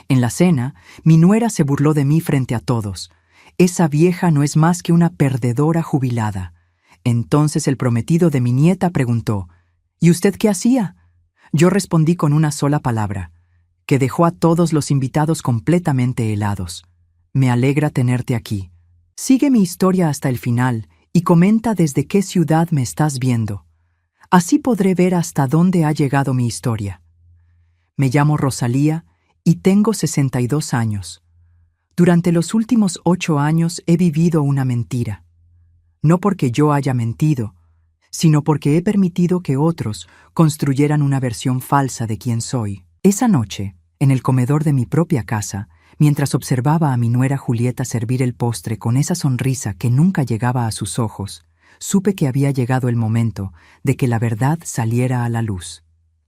En la cena, mi nuera se burló de mí frente a todos. Esa vieja no es más que una perdedora jubilada. Entonces el prometido de mi nieta preguntó, ¿y usted qué hacía? Yo respondí con una sola palabra, que dejó a todos los invitados completamente helados. Me alegra tenerte aquí. Sigue mi historia hasta el final y comenta desde qué ciudad me estás viendo. Así podré ver hasta dónde ha llegado mi historia. Me llamo Rosalía y tengo 62 años. Durante los últimos 8 años he vivido una mentira. No porque yo haya mentido, sino porque he permitido que otros construyeran una versión falsa de quién soy. Esa noche, en el comedor de mi propia casa, mientras observaba a mi nuera Julieta servir el postre con esa sonrisa que nunca llegaba a sus ojos, supe que había llegado el momento de que la verdad saliera a la luz.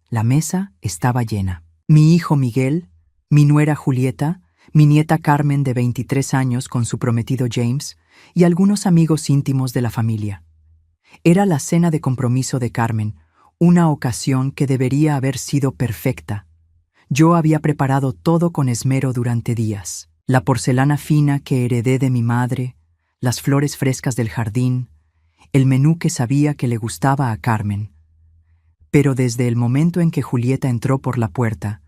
La mesa estaba llena. Mi hijo Miguel, mi nuera Julieta, mi nieta Carmen de 23 años con su prometido James y algunos amigos íntimos de la familia. Era la cena de compromiso de Carmen, una ocasión que debería haber sido perfecta. Yo había preparado todo con esmero durante días. La porcelana fina que heredé de mi madre, las flores frescas del jardín, el menú que sabía que le gustaba a Carmen. Pero desde el momento en que Julieta entró por la puerta,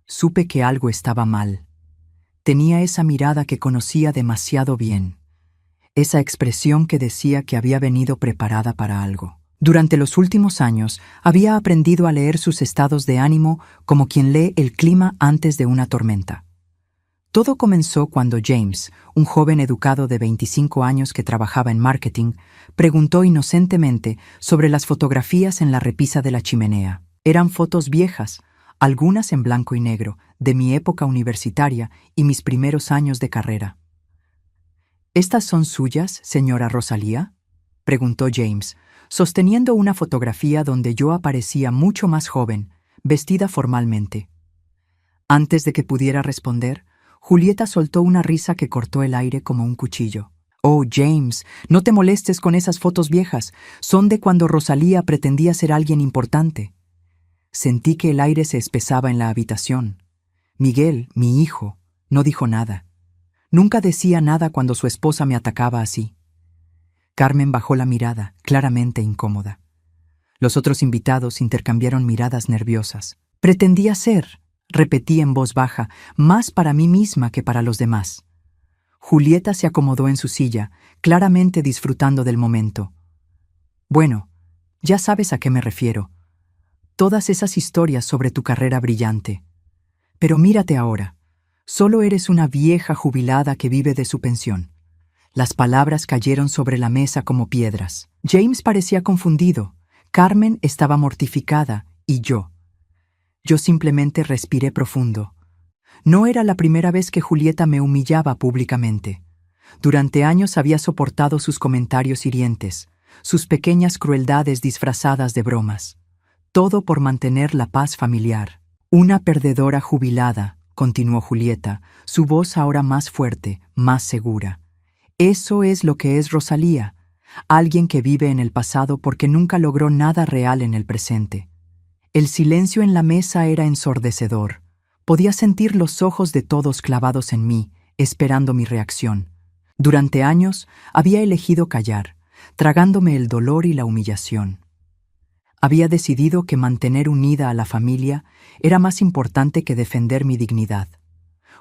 supe que algo estaba mal. Tenía esa mirada que conocía demasiado bien, esa expresión que decía que había venido preparada para algo. Durante los últimos años había aprendido a leer sus estados de ánimo como quien lee el clima antes de una tormenta. Todo comenzó cuando James, un joven educado de 25 años que trabajaba en marketing, preguntó inocentemente sobre las fotografías en la repisa de la chimenea. Eran fotos viejas, algunas en blanco y negro, de mi época universitaria y mis primeros años de carrera. ¿Estas son suyas, señora Rosalía?, preguntó James, sosteniendo una fotografía donde yo aparecía mucho más joven, vestida formalmente. Antes de que pudiera responder, Julieta soltó una risa que cortó el aire como un cuchillo. «Oh, James, no te molestes con esas fotos viejas. Son de cuando Rosalía pretendía ser alguien importante». Sentí que el aire se espesaba en la habitación. Miguel, mi hijo, no dijo nada. Nunca decía nada cuando su esposa me atacaba así. Carmen bajó la mirada, claramente incómoda. Los otros invitados intercambiaron miradas nerviosas. «Pretendía ser», repetí en voz baja, más para mí misma que para los demás. Julieta se acomodó en su silla, claramente disfrutando del momento. «Bueno, ya sabes a qué me refiero. Todas esas historias sobre tu carrera brillante. Pero mírate ahora. Solo eres una vieja jubilada que vive de su pensión». Las palabras cayeron sobre la mesa como piedras. James parecía confundido, Carmen estaba mortificada y yo. Yo simplemente respiré profundo. No era la primera vez que Julieta me humillaba públicamente. Durante años había soportado sus comentarios hirientes, sus pequeñas crueldades disfrazadas de bromas. Todo por mantener la paz familiar. «Una perdedora jubilada», continuó Julieta, su voz ahora más fuerte, más segura. «Eso es lo que es Rosalía, alguien que vive en el pasado porque nunca logró nada real en el presente». El silencio en la mesa era ensordecedor. Podía sentir los ojos de todos clavados en mí, esperando mi reacción. Durante años había elegido callar, tragándome el dolor y la humillación. Había decidido que mantener unida a la familia era más importante que defender mi dignidad.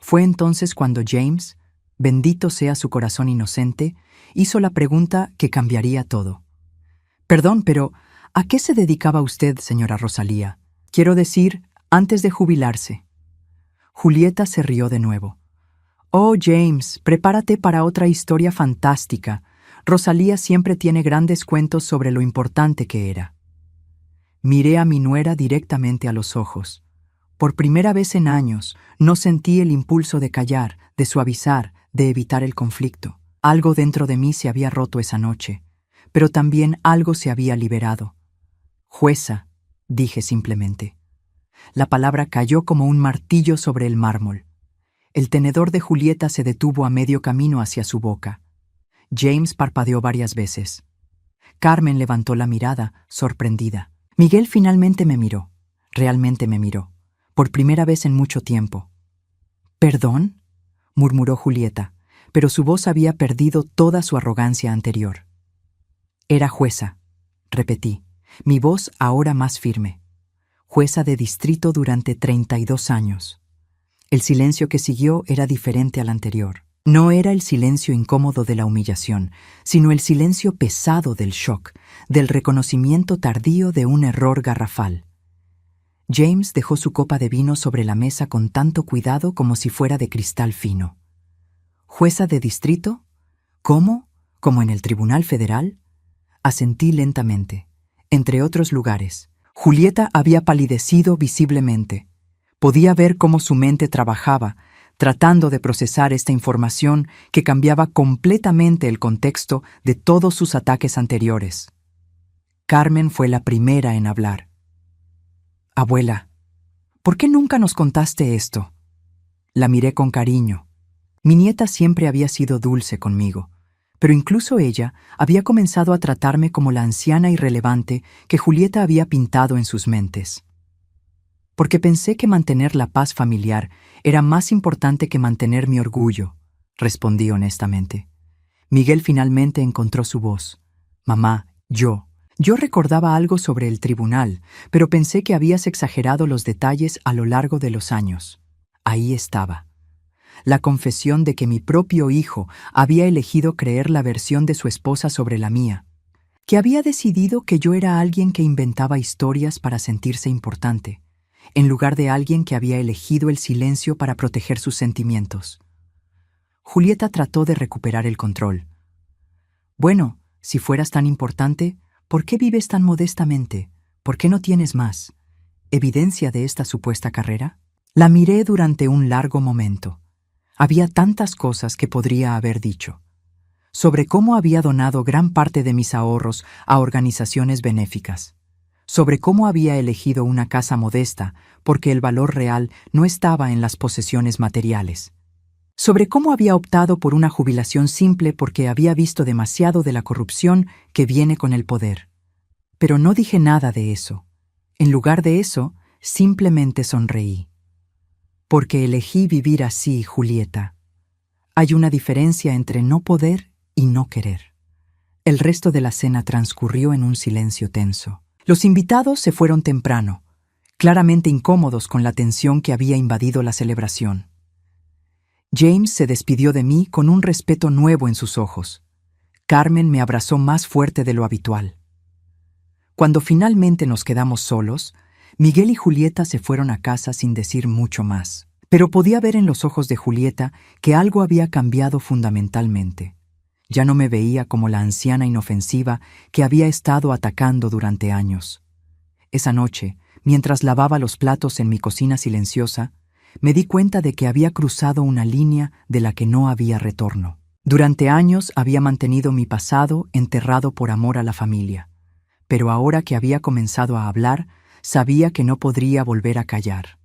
Fue entonces cuando James, bendito sea su corazón inocente, hizo la pregunta que cambiaría todo. «Perdón, pero ¿a qué se dedicaba usted, señora Rosalía? Quiero decir, antes de jubilarse». Julieta se rió de nuevo. «Oh, James, prepárate para otra historia fantástica. Rosalía siempre tiene grandes cuentos sobre lo importante que era». Miré a mi nuera directamente a los ojos. Por primera vez en años, no sentí el impulso de callar, de suavizar, de evitar el conflicto. Algo dentro de mí se había roto esa noche, pero también algo se había liberado. «Jueza», dije simplemente. La palabra cayó como un martillo sobre el mármol. El tenedor de Julieta se detuvo a medio camino hacia su boca. James parpadeó varias veces. Carmen levantó la mirada, sorprendida. Miguel finalmente me miró. Realmente me miró. Por primera vez en mucho tiempo. —¿Perdón? —murmuró Julieta, pero su voz había perdido toda su arrogancia anterior. —Era jueza —repetí, mi voz ahora más firme—, jueza de distrito durante 32 años. El silencio que siguió era diferente al anterior. No era el silencio incómodo de la humillación, sino el silencio pesado del shock, del reconocimiento tardío de un error garrafal. James dejó su copa de vino sobre la mesa con tanto cuidado como si fuera de cristal fino. ¿Jueza de distrito? ¿Cómo? ¿Como en el Tribunal Federal? Asentí lentamente. Entre otros lugares. Julieta había palidecido visiblemente. Podía ver cómo su mente trabajaba, tratando de procesar esta información que cambiaba completamente el contexto de todos sus ataques anteriores. Carmen fue la primera en hablar. «Abuela, ¿por qué nunca nos contaste esto?» La miré con cariño. Mi nieta siempre había sido dulce conmigo, pero incluso ella había comenzado a tratarme como la anciana irrelevante que Julieta había pintado en sus mentes. Porque pensé que mantener la paz familiar era más importante que mantener mi orgullo, respondí honestamente. Miguel finalmente encontró su voz. Mamá, Yo recordaba algo sobre el tribunal, pero pensé que habías exagerado los detalles a lo largo de los años. Ahí estaba. La confesión de que mi propio hijo había elegido creer la versión de su esposa sobre la mía, que había decidido que yo era alguien que inventaba historias para sentirse importante, en lugar de alguien que había elegido el silencio para proteger sus sentimientos. Julieta trató de recuperar el control. Bueno, si fueras tan importante, ¿por qué vives tan modestamente? ¿Por qué no tienes más? ¿Evidencia de esta supuesta carrera? La miré durante un largo momento. Había tantas cosas que podría haber dicho. Sobre cómo había donado gran parte de mis ahorros a organizaciones benéficas. Sobre cómo había elegido una casa modesta porque el valor real no estaba en las posesiones materiales. Sobre cómo había optado por una jubilación simple porque había visto demasiado de la corrupción que viene con el poder. Pero no dije nada de eso. En lugar de eso, simplemente sonreí. Porque elegí vivir así, Julieta. Hay una diferencia entre no poder y no querer. El resto de la cena transcurrió en un silencio tenso. Los invitados se fueron temprano, claramente incómodos con la tensión que había invadido la celebración. James se despidió de mí con un respeto nuevo en sus ojos. Carmen me abrazó más fuerte de lo habitual. Cuando finalmente nos quedamos solos, Miguel y Julieta se fueron a casa sin decir mucho más. Pero podía ver en los ojos de Julieta que algo había cambiado fundamentalmente. Ya no me veía como la anciana inofensiva que había estado atacando durante años. Esa noche, mientras lavaba los platos en mi cocina silenciosa, me di cuenta de que había cruzado una línea de la que no había retorno. Durante años había mantenido mi pasado enterrado por amor a la familia, pero ahora que había comenzado a hablar, sabía que no podría volver a callar.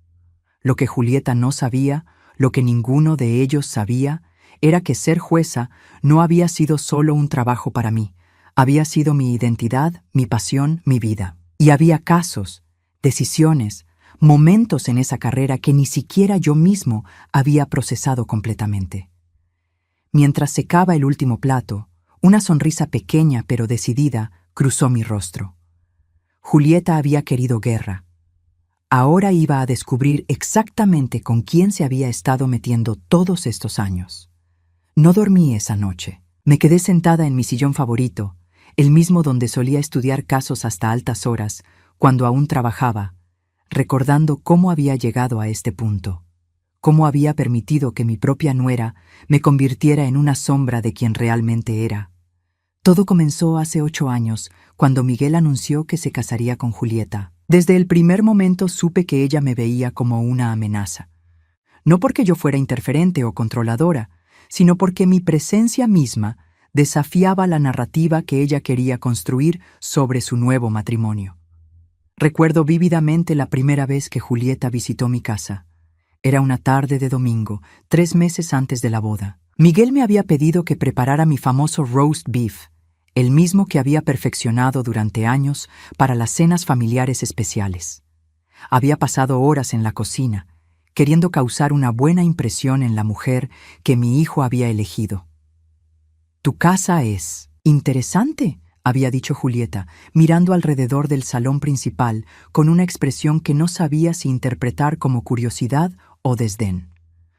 Lo que Julieta no sabía, lo que ninguno de ellos sabía, era que ser jueza no había sido solo un trabajo para mí, había sido mi identidad, mi pasión, mi vida. Y había casos, decisiones, momentos en esa carrera que ni siquiera yo mismo había procesado completamente. Mientras secaba el último plato, una sonrisa pequeña pero decidida cruzó mi rostro. Julieta había querido guerra. Ahora iba a descubrir exactamente con quién se había estado metiendo todos estos años. No dormí esa noche. Me quedé sentada en mi sillón favorito, el mismo donde solía estudiar casos hasta altas horas, cuando aún trabajaba, recordando cómo había llegado a este punto, cómo había permitido que mi propia nuera me convirtiera en una sombra de quien realmente era. Todo comenzó hace 8 años, cuando Miguel anunció que se casaría con Julieta. Desde el primer momento supe que ella me veía como una amenaza. No porque yo fuera interferente o controladora, sino porque mi presencia misma desafiaba la narrativa que ella quería construir sobre su nuevo matrimonio. Recuerdo vívidamente la primera vez que Julieta visitó mi casa. Era una tarde de domingo, 3 meses antes de la boda. Miguel me había pedido que preparara mi famoso roast beef, el mismo que había perfeccionado durante años para las cenas familiares especiales. Había pasado horas en la cocina, queriendo causar una buena impresión en la mujer que mi hijo había elegido. «Tu casa es interesante», había dicho Julieta, mirando alrededor del salón principal con una expresión que no sabía si interpretar como curiosidad o desdén.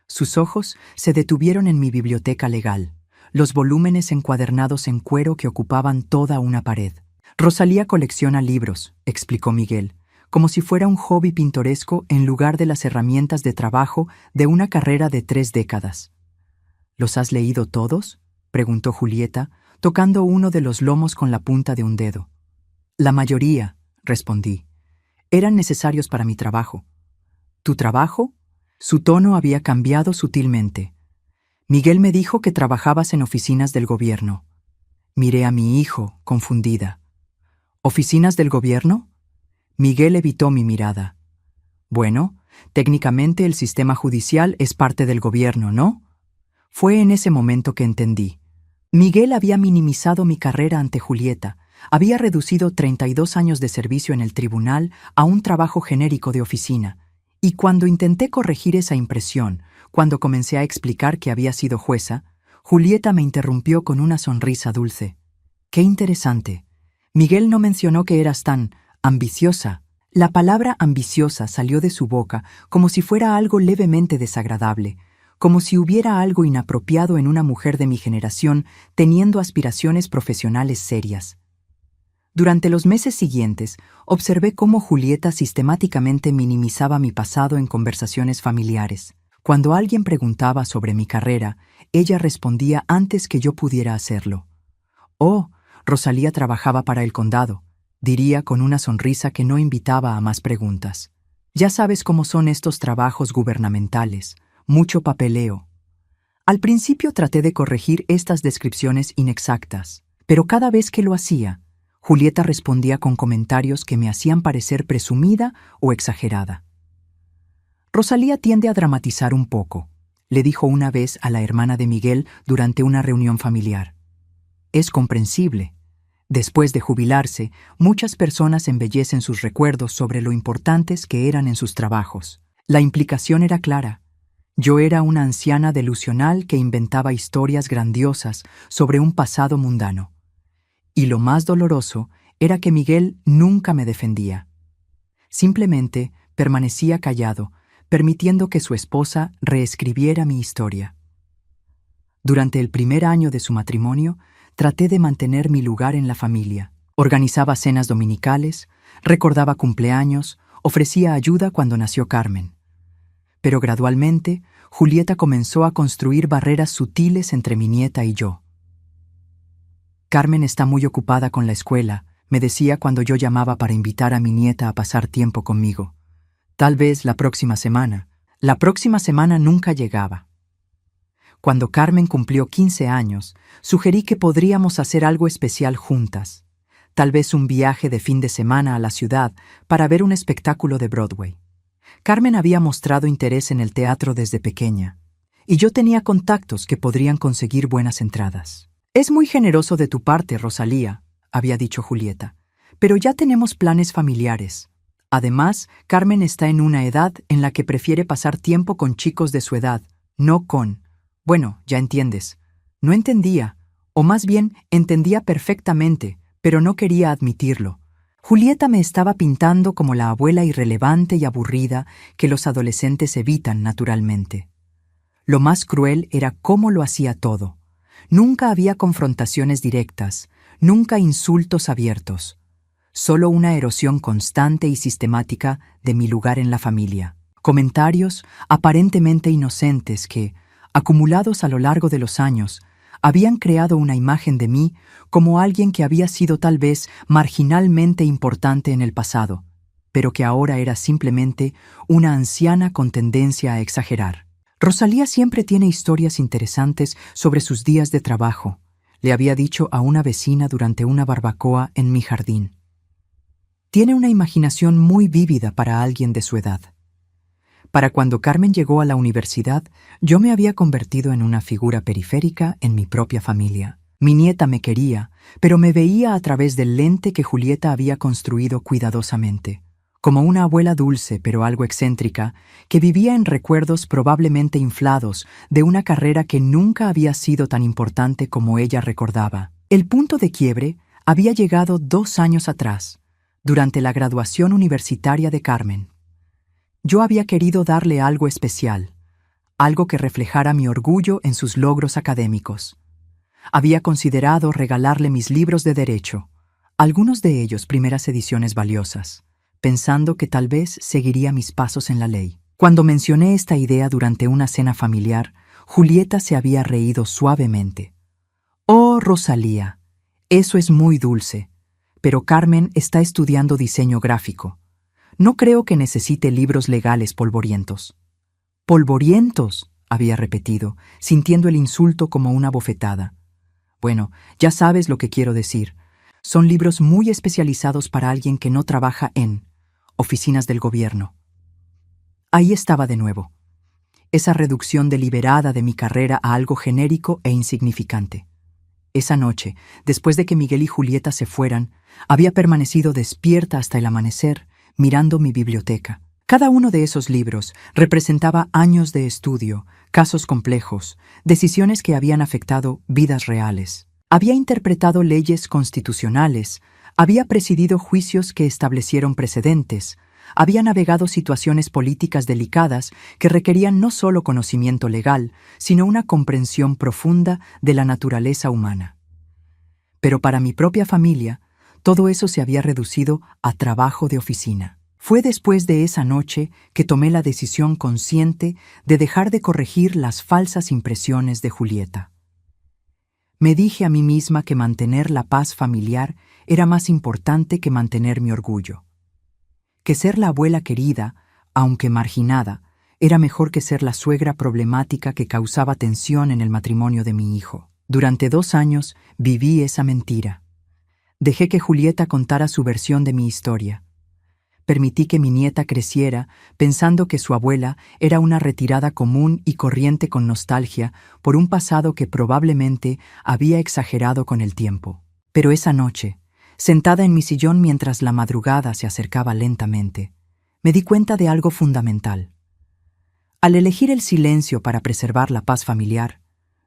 Sus ojos se detuvieron en mi biblioteca legal, los volúmenes encuadernados en cuero que ocupaban toda una pared. «Rosalía colecciona libros», explicó Miguel, como si fuera un hobby pintoresco en lugar de las herramientas de trabajo de una carrera de 3 décadas. «¿Los has leído todos?», preguntó Julieta, tocando uno de los lomos con la punta de un dedo. «La mayoría», respondí. «Eran necesarios para mi trabajo». «¿Tu trabajo?». Su tono había cambiado sutilmente. «Miguel me dijo que trabajabas en oficinas del gobierno». Miré a mi hijo, confundida. «¿Oficinas del gobierno?». Miguel evitó mi mirada. «Bueno, técnicamente el sistema judicial es parte del gobierno, ¿no?». Fue en ese momento que entendí. Miguel había minimizado mi carrera ante Julieta, había reducido 32 años de servicio en el tribunal a un trabajo genérico de oficina, y cuando intenté corregir esa impresión, cuando comencé a explicar que había sido jueza, Julieta me interrumpió con una sonrisa dulce. «Qué interesante. Miguel no mencionó que eras tan ambiciosa». La palabra ambiciosa salió de su boca como si fuera algo levemente desagradable, como si hubiera algo inapropiado en una mujer de mi generación teniendo aspiraciones profesionales serias. Durante los meses siguientes, observé cómo Julieta sistemáticamente minimizaba mi pasado en conversaciones familiares. Cuando alguien preguntaba sobre mi carrera, ella respondía antes que yo pudiera hacerlo. «Oh, Rosalía trabajaba para el condado», diría con una sonrisa que no invitaba a más preguntas. «Ya sabes cómo son estos trabajos gubernamentales, mucho papeleo». Al principio traté de corregir estas descripciones inexactas, pero cada vez que lo hacía, Julieta respondía con comentarios que me hacían parecer presumida o exagerada. «Rosalía tiende a dramatizar un poco», le dijo una vez a la hermana de Miguel durante una reunión familiar. «Es comprensible. Después de jubilarse, muchas personas embellecen sus recuerdos sobre lo importantes que eran en sus trabajos. La implicación era clara. Yo era una anciana delusional que inventaba historias grandiosas sobre un pasado mundano. Y lo más doloroso era que Miguel nunca me defendía. Simplemente permanecía callado, permitiendo que su esposa reescribiera mi historia. Durante el primer año de su matrimonio, traté de mantener mi lugar en la familia. Organizaba cenas dominicales, recordaba cumpleaños, ofrecía ayuda cuando nació Carmen. Pero gradualmente, Julieta comenzó a construir barreras sutiles entre mi nieta y yo. «Carmen está muy ocupada con la escuela», me decía cuando yo llamaba para invitar a mi nieta a pasar tiempo conmigo. «Tal vez la próxima semana». La próxima semana nunca llegaba. Cuando Carmen cumplió 15 años, sugerí que podríamos hacer algo especial juntas, tal vez un viaje de fin de semana a la ciudad para ver un espectáculo de Broadway. Carmen había mostrado interés en el teatro desde pequeña, y yo tenía contactos que podrían conseguir buenas entradas. «Es muy generoso de tu parte, Rosalía», había dicho Julieta, «pero ya tenemos planes familiares. Además, Carmen está en una edad en la que prefiere pasar tiempo con chicos de su edad, no con... Bueno, ya entiendes». No entendía, o más bien entendía perfectamente, pero no quería admitirlo. Julieta me estaba pintando como la abuela irrelevante y aburrida que los adolescentes evitan naturalmente. Lo más cruel era cómo lo hacía todo. Nunca había confrontaciones directas, nunca insultos abiertos. Solo una erosión constante y sistemática de mi lugar en la familia. Comentarios aparentemente inocentes que, acumulados a lo largo de los años, habían creado una imagen de mí como alguien que había sido tal vez marginalmente importante en el pasado, pero que ahora era simplemente una anciana con tendencia a exagerar. «Rosalía siempre tiene historias interesantes sobre sus días de trabajo», le había dicho a una vecina durante una barbacoa en mi jardín. «Tiene una imaginación muy vívida para alguien de su edad». Para cuando Carmen llegó a la universidad, yo me había convertido en una figura periférica en mi propia familia. Mi nieta me quería, pero me veía a través del lente que Julieta había construido cuidadosamente, como una abuela dulce pero algo excéntrica, que vivía en recuerdos probablemente inflados de una carrera que nunca había sido tan importante como ella recordaba. El punto de quiebre había llegado 2 años atrás, durante la graduación universitaria de Carmen. Yo había querido darle algo especial, algo que reflejara mi orgullo en sus logros académicos. Había considerado regalarle mis libros de derecho, algunos de ellos primeras ediciones valiosas, pensando que tal vez seguiría mis pasos en la ley. Cuando mencioné esta idea durante una cena familiar, Julieta se había reído suavemente. «Oh, Rosalía, eso es muy dulce, pero Carmen está estudiando diseño gráfico. No creo que necesite libros legales polvorientos». «¿Polvorientos?», había repetido, sintiendo el insulto como una bofetada. «Bueno, ya sabes lo que quiero decir. Son libros muy especializados para alguien que no trabaja en oficinas del gobierno». Ahí estaba de nuevo, esa reducción deliberada de mi carrera a algo genérico e insignificante. Esa noche, después de que Miguel y Julieta se fueran, había permanecido despierta hasta el amanecer, mirando mi biblioteca. Cada uno de esos libros representaba años de estudio, casos complejos, decisiones que habían afectado vidas reales. Había interpretado leyes constitucionales, había presidido juicios que establecieron precedentes, había navegado situaciones políticas delicadas que requerían no solo conocimiento legal, sino una comprensión profunda de la naturaleza humana. Pero para mi propia familia, todo eso se había reducido a trabajo de oficina. Fue después de esa noche que tomé la decisión consciente de dejar de corregir las falsas impresiones de Julieta. Me dije a mí misma que mantener la paz familiar era más importante que mantener mi orgullo. Que ser la abuela querida, aunque marginada, era mejor que ser la suegra problemática que causaba tensión en el matrimonio de mi hijo. Durante 2 años viví esa mentira. Dejé que Julieta contara su versión de mi historia. Permití que mi nieta creciera pensando que su abuela era una retirada común y corriente con nostalgia por un pasado que probablemente había exagerado con el tiempo. Pero esa noche, sentada en mi sillón mientras la madrugada se acercaba lentamente, me di cuenta de algo fundamental. Al elegir el silencio para preservar la paz familiar,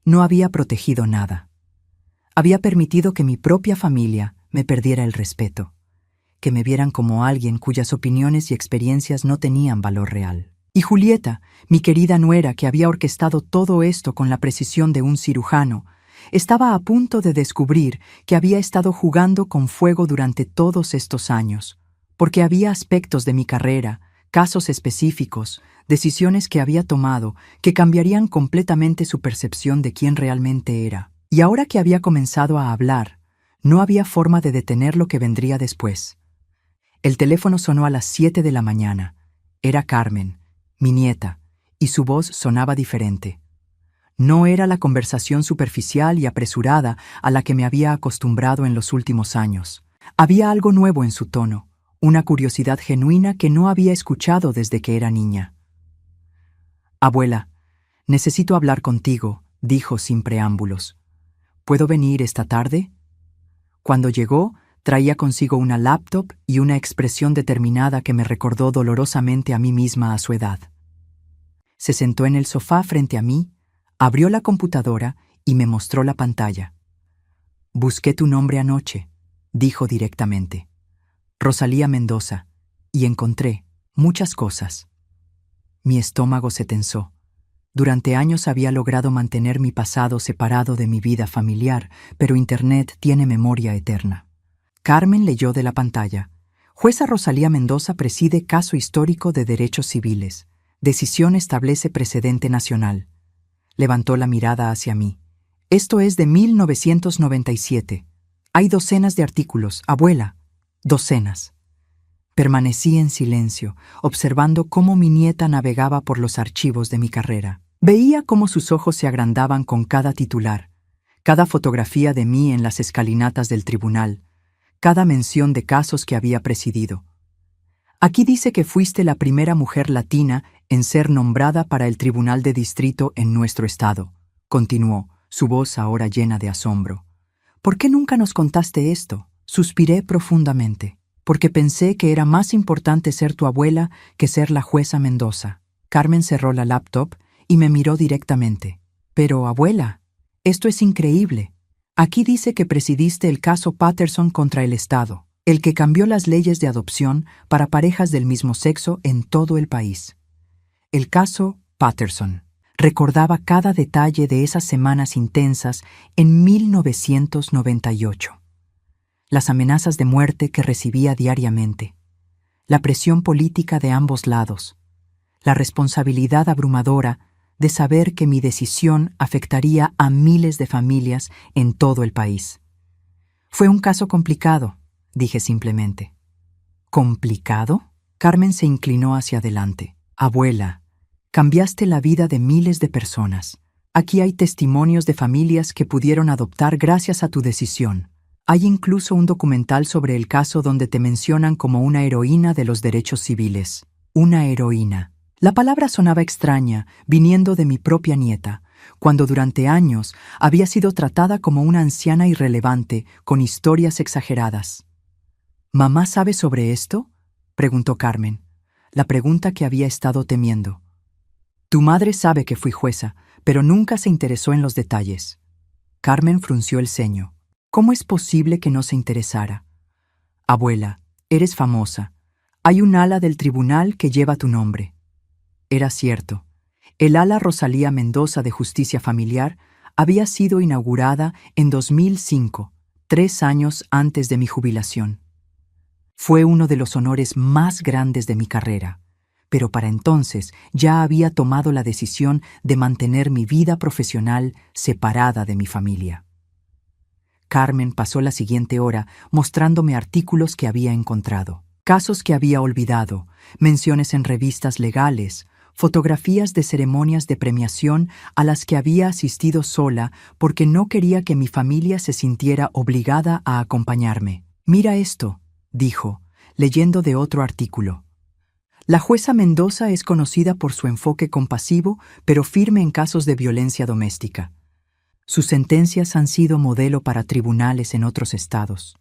no había protegido nada. Había permitido que mi propia familia me perdiera el respeto, que me vieran como alguien cuyas opiniones y experiencias no tenían valor real. Y Julieta, mi querida nuera que había orquestado todo esto con la precisión de un cirujano, estaba a punto de descubrir que había estado jugando con fuego durante todos estos años, porque había aspectos de mi carrera, casos específicos, decisiones que había tomado que cambiarían completamente su percepción de quién realmente era. Y ahora que había comenzado a hablar, no había forma de detener lo que vendría después. El teléfono sonó a las 7 de la mañana. Era Carmen, mi nieta, y su voz sonaba diferente. No era la conversación superficial y apresurada a la que me había acostumbrado en los últimos años. Había algo nuevo en su tono, una curiosidad genuina que no había escuchado desde que era niña. «Abuela, necesito hablar contigo», dijo sin preámbulos. «¿Puedo venir esta tarde?». Cuando llegó, traía consigo una laptop y una expresión determinada que me recordó dolorosamente a mí misma a su edad. Se sentó en el sofá frente a mí, abrió la computadora y me mostró la pantalla. «Busqué tu nombre anoche», dijo directamente. «Rosalía Mendoza, y encontré muchas cosas». Mi estómago se tensó. Durante años había logrado mantener mi pasado separado de mi vida familiar, pero Internet tiene memoria eterna. Carmen leyó de la pantalla. «Jueza Rosalía Mendoza preside caso histórico de derechos civiles. Decisión establece precedente nacional». Levantó la mirada hacia mí. «Esto es de 1997. Hay docenas de artículos, abuela. Docenas». Permanecí en silencio, observando cómo mi nieta navegaba por los archivos de mi carrera. Veía cómo sus ojos se agrandaban con cada titular, cada fotografía de mí en las escalinatas del tribunal, cada mención de casos que había presidido. «Aquí dice que fuiste la primera mujer latina en ser nombrada para el Tribunal de Distrito en nuestro estado», continuó, su voz ahora llena de asombro. «¿Por qué nunca nos contaste esto?». Suspiré profundamente. Porque pensé que era más importante ser tu abuela que ser la jueza Mendoza. Carmen cerró la laptop y me miró directamente. Pero, abuela, esto es increíble. Aquí dice que presidiste el caso Patterson contra el Estado, el que cambió las leyes de adopción para parejas del mismo sexo en todo el país. El caso Patterson. Recordaba cada detalle de esas semanas intensas en 1998. Las amenazas de muerte que recibía diariamente, la presión política de ambos lados, la responsabilidad abrumadora de saber que mi decisión afectaría a miles de familias en todo el país. Fue un caso complicado, dije simplemente. ¿Complicado? Carmen se inclinó hacia adelante. Abuela, cambiaste la vida de miles de personas. Aquí hay testimonios de familias que pudieron adoptar gracias a tu decisión. Hay incluso un documental sobre el caso donde te mencionan como una heroína de los derechos civiles. Una heroína. La palabra sonaba extraña, viniendo de mi propia nieta, cuando durante años había sido tratada como una anciana irrelevante, con historias exageradas. ¿Mamá sabe sobre esto?, preguntó Carmen, la pregunta que había estado temiendo. Tu madre sabe que fui jueza, pero nunca se interesó en los detalles. Carmen frunció el ceño. ¿Cómo es posible que no se interesara? Abuela, eres famosa. Hay un ala del tribunal que lleva tu nombre. Era cierto. El ala Rosalía Mendoza de Justicia Familiar había sido inaugurada en 2005, 3 años antes de mi jubilación. Fue uno de los honores más grandes de mi carrera, pero para entonces ya había tomado la decisión de mantener mi vida profesional separada de mi familia. Carmen pasó la siguiente hora mostrándome artículos que había encontrado, casos que había olvidado, menciones en revistas legales, fotografías de ceremonias de premiación a las que había asistido sola porque no quería que mi familia se sintiera obligada a acompañarme. Mira esto, dijo, leyendo de otro artículo. La jueza Mendoza es conocida por su enfoque compasivo pero firme en casos de violencia doméstica. Sus sentencias han sido modelo para tribunales en otros estados.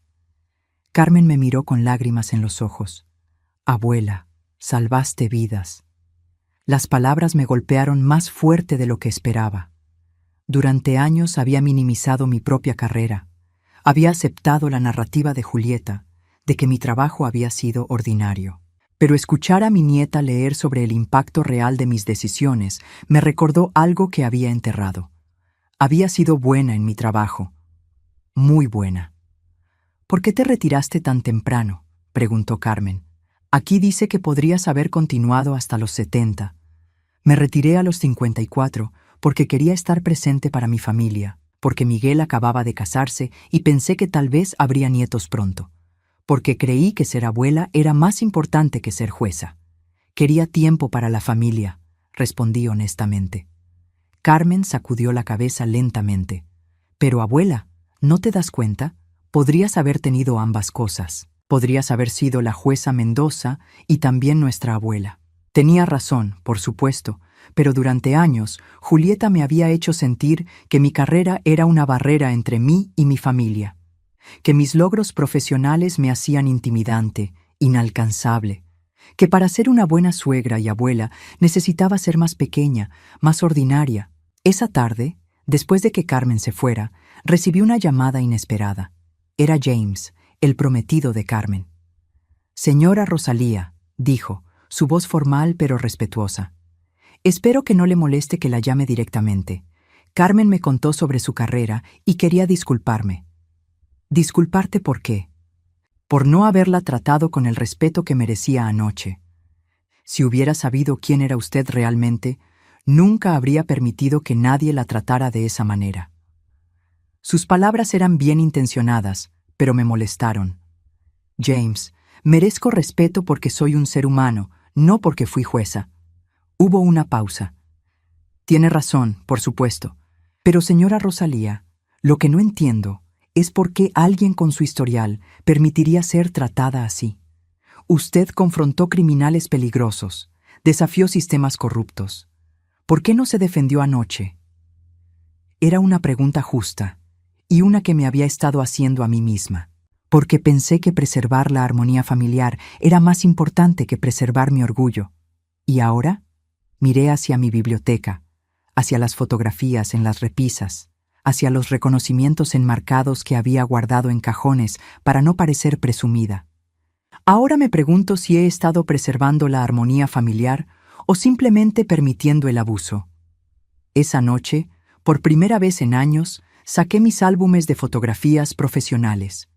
Carmen me miró con lágrimas en los ojos. Abuela, salvaste vidas. Las palabras me golpearon más fuerte de lo que esperaba. Durante años había minimizado mi propia carrera. Había aceptado la narrativa de Julieta, de que mi trabajo había sido ordinario. Pero escuchar a mi nieta leer sobre el impacto real de mis decisiones me recordó algo que había enterrado. Había sido buena en mi trabajo. Muy buena. ¿Por qué te retiraste tan temprano?, preguntó Carmen. Aquí dice que podrías haber continuado hasta los 70. Me retiré a los 54 porque quería estar presente para mi familia, porque Miguel acababa de casarse y pensé que tal vez habría nietos pronto, porque creí que ser abuela era más importante que ser jueza. Quería tiempo para la familia, respondí honestamente. Carmen sacudió la cabeza lentamente. Pero, abuela, ¿no te das cuenta? Podrías haber tenido ambas cosas. Podrías haber sido la jueza Mendoza y también nuestra abuela. Tenía razón, por supuesto, pero durante años Julieta me había hecho sentir que mi carrera era una barrera entre mí y mi familia, que mis logros profesionales me hacían intimidante, inalcanzable, que para ser una buena suegra y abuela necesitaba ser más pequeña, más ordinaria. Esa tarde, después de que Carmen se fuera, recibí una llamada inesperada. Era James, el prometido de Carmen. Señora Rosalía, dijo, su voz formal pero respetuosa. Espero que no le moleste que la llame directamente. Carmen me contó sobre su carrera y quería disculparme. ¿Disculparte por qué? Por no haberla tratado con el respeto que merecía anoche. Si hubiera sabido quién era usted realmente, nunca habría permitido que nadie la tratara de esa manera. Sus palabras eran bien intencionadas, pero me molestaron. James, merezco respeto porque soy un ser humano, no porque fui jueza. Hubo una pausa. Tiene razón, por supuesto. Pero, señora Rosalía, lo que no entiendo es por qué alguien con su historial permitiría ser tratada así. Usted confrontó criminales peligrosos, desafió sistemas corruptos. ¿Por qué no se defendió anoche? Era una pregunta justa, y una que me había estado haciendo a mí misma. porque pensé que preservar la armonía familiar era más importante que preservar mi orgullo. Y ahora miré hacia mi biblioteca, hacia las fotografías en las repisas, hacia los reconocimientos enmarcados que había guardado en cajones para no parecer presumida. Ahora me pregunto si he estado preservando la armonía familiar o simplemente permitiendo el abuso. Esa noche, por primera vez en años, saqué mis álbumes de fotografías profesionales.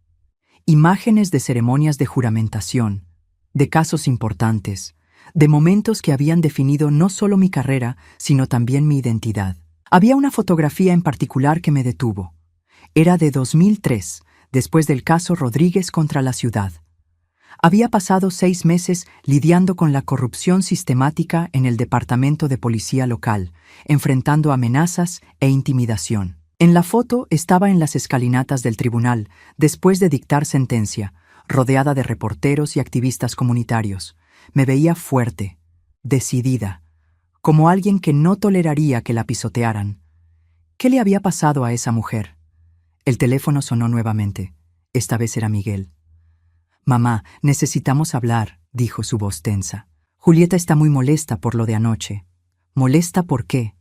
Imágenes de ceremonias de juramentación, de casos importantes, de momentos que habían definido no solo mi carrera, sino también mi identidad. Había una fotografía en particular que me detuvo. Era de 2003, después del caso Rodríguez contra la ciudad. Había pasado 6 meses lidiando con la corrupción sistemática en el departamento de policía local, enfrentando amenazas e intimidación. En la foto estaba en las escalinatas del tribunal, después de dictar sentencia, rodeada de reporteros y activistas comunitarios. Me veía fuerte, decidida, como alguien que no toleraría que la pisotearan. ¿Qué le había pasado a esa mujer? El teléfono sonó nuevamente. Esta vez era Miguel. «Mamá, necesitamos hablar», dijo su voz tensa. «Julieta está muy molesta por lo de anoche». «¿Molesta por qué?»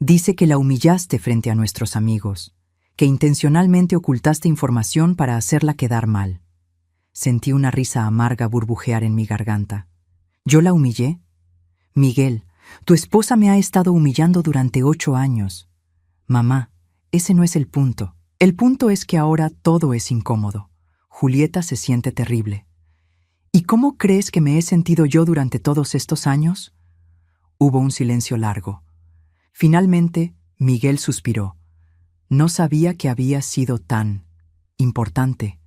«Dice que la humillaste frente a nuestros amigos, que intencionalmente ocultaste información para hacerla quedar mal». Sentí una risa amarga burbujear en mi garganta. ¿Yo la humillé? «Miguel, tu esposa me ha estado humillando durante 8 años». «Mamá, ese no es el punto. El punto es que ahora todo es incómodo. Julieta se siente terrible». «¿Y cómo crees que me he sentido yo durante todos estos años?» Hubo un silencio largo. Finalmente, Miguel suspiró. No sabía que había sido tan importante,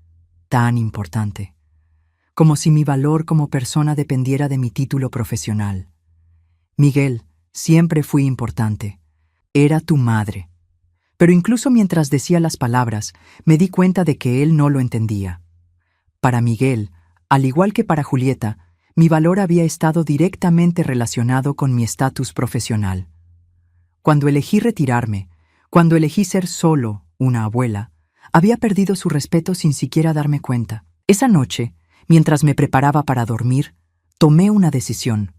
como si mi valor como persona dependiera de mi título profesional. «Miguel, siempre fui importante. Era tu madre». Pero incluso mientras decía las palabras, me di cuenta de que él no lo entendía. Para Miguel, al igual que para Julieta, mi valor había estado directamente relacionado con mi estatus profesional. Cuando elegí retirarme, cuando elegí ser solo una abuela, había perdido su respeto sin siquiera darme cuenta. Esa noche, mientras me preparaba para dormir, tomé una decisión.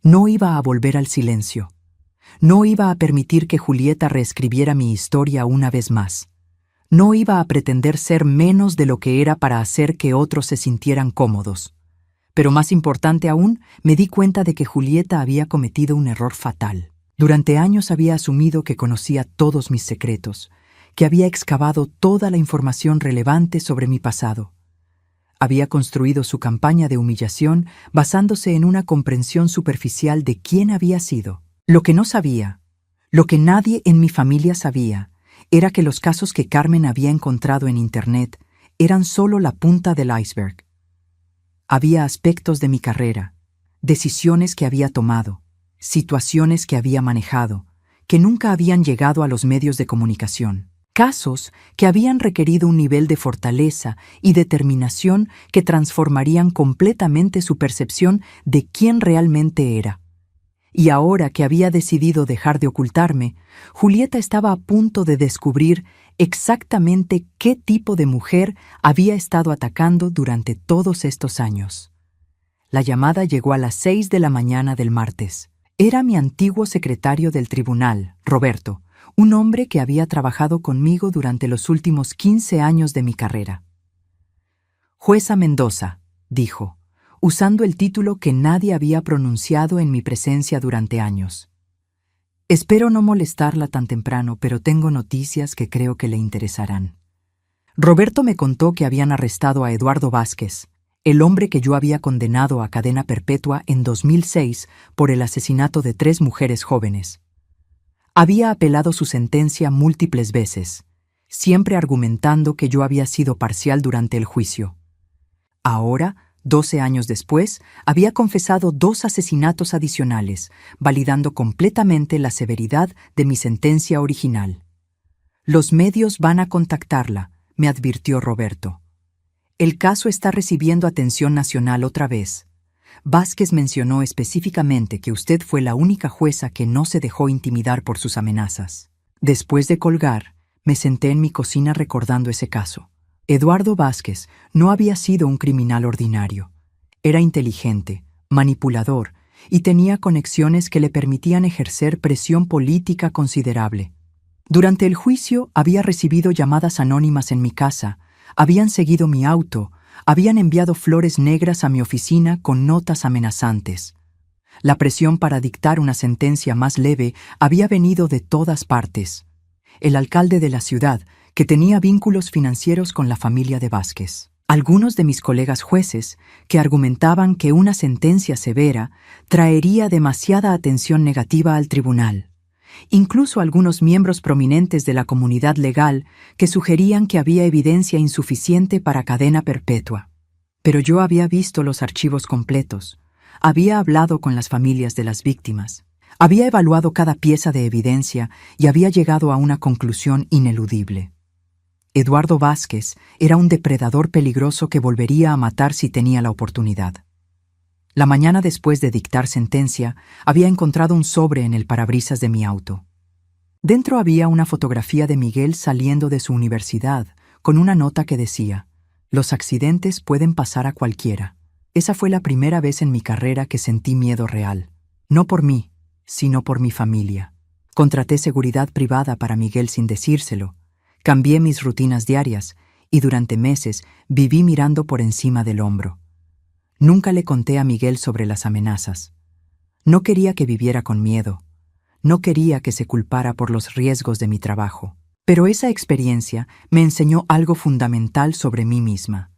No iba a volver al silencio. No iba a permitir que Julieta reescribiera mi historia una vez más. No iba a pretender ser menos de lo que era para hacer que otros se sintieran cómodos. Pero más importante aún, me di cuenta de que Julieta había cometido un error fatal. Durante años había asumido que conocía todos mis secretos, que había excavado toda la información relevante sobre mi pasado. Había construido su campaña de humillación basándose en una comprensión superficial de quién había sido. Lo que no sabía, lo que nadie en mi familia sabía, era que los casos que Carmen había encontrado en Internet eran solo la punta del iceberg. Había aspectos de mi carrera, decisiones que había tomado, situaciones que había manejado, que nunca habían llegado a los medios de comunicación. Casos que habían requerido un nivel de fortaleza y determinación que transformarían completamente su percepción de quién realmente era. Y ahora que había decidido dejar de ocultarme, Julieta estaba a punto de descubrir exactamente qué tipo de mujer había estado atacando durante todos estos años. La llamada llegó a las 6 de la mañana del martes. Era mi antiguo secretario del tribunal, Roberto, un hombre que había trabajado conmigo durante los últimos 15 años de mi carrera. «Jueza Mendoza», dijo, usando el título que nadie había pronunciado en mi presencia durante años. «Espero no molestarla tan temprano, pero tengo noticias que creo que le interesarán». Roberto me contó que habían arrestado a Eduardo Vázquez, el hombre que yo había condenado a cadena perpetua en 2006 por el asesinato de 3 mujeres jóvenes. Había apelado su sentencia múltiples veces, siempre argumentando que yo había sido parcial durante el juicio. Ahora, 12 años después, había confesado 2 asesinatos adicionales, validando completamente la severidad de mi sentencia original. «Los medios van a contactarla», me advirtió Roberto. «El caso está recibiendo atención nacional otra vez. Vázquez mencionó específicamente que usted fue la única jueza que no se dejó intimidar por sus amenazas». Después de colgar, me senté en mi cocina recordando ese caso. Eduardo Vázquez no había sido un criminal ordinario. Era inteligente, manipulador y tenía conexiones que le permitían ejercer presión política considerable. Durante el juicio había recibido llamadas anónimas en mi casa, habían seguido mi auto, habían enviado flores negras a mi oficina con notas amenazantes. La presión para dictar una sentencia más leve había venido de todas partes. El alcalde de la ciudad, que tenía vínculos financieros con la familia de Vázquez. Algunos de mis colegas jueces, que argumentaban que una sentencia severa traería demasiada atención negativa al tribunal. Incluso algunos miembros prominentes de la comunidad legal que sugerían que había evidencia insuficiente para cadena perpetua. Pero yo había visto los archivos completos, había hablado con las familias de las víctimas, había evaluado cada pieza de evidencia y había llegado a una conclusión ineludible. Eduardo Vázquez era un depredador peligroso que volvería a matar si tenía la oportunidad. La mañana después de dictar sentencia, había encontrado un sobre en el parabrisas de mi auto. Dentro había una fotografía de Miguel saliendo de su universidad, con una nota que decía: «Los accidentes pueden pasar a cualquiera». Esa fue la primera vez en mi carrera que sentí miedo real. No por mí, sino por mi familia. Contraté seguridad privada para Miguel sin decírselo. Cambié mis rutinas diarias y durante meses viví mirando por encima del hombro. Nunca le conté a Miguel sobre las amenazas. No quería que viviera con miedo. No quería que se culpara por los riesgos de mi trabajo. Pero esa experiencia me enseñó algo fundamental sobre mí misma.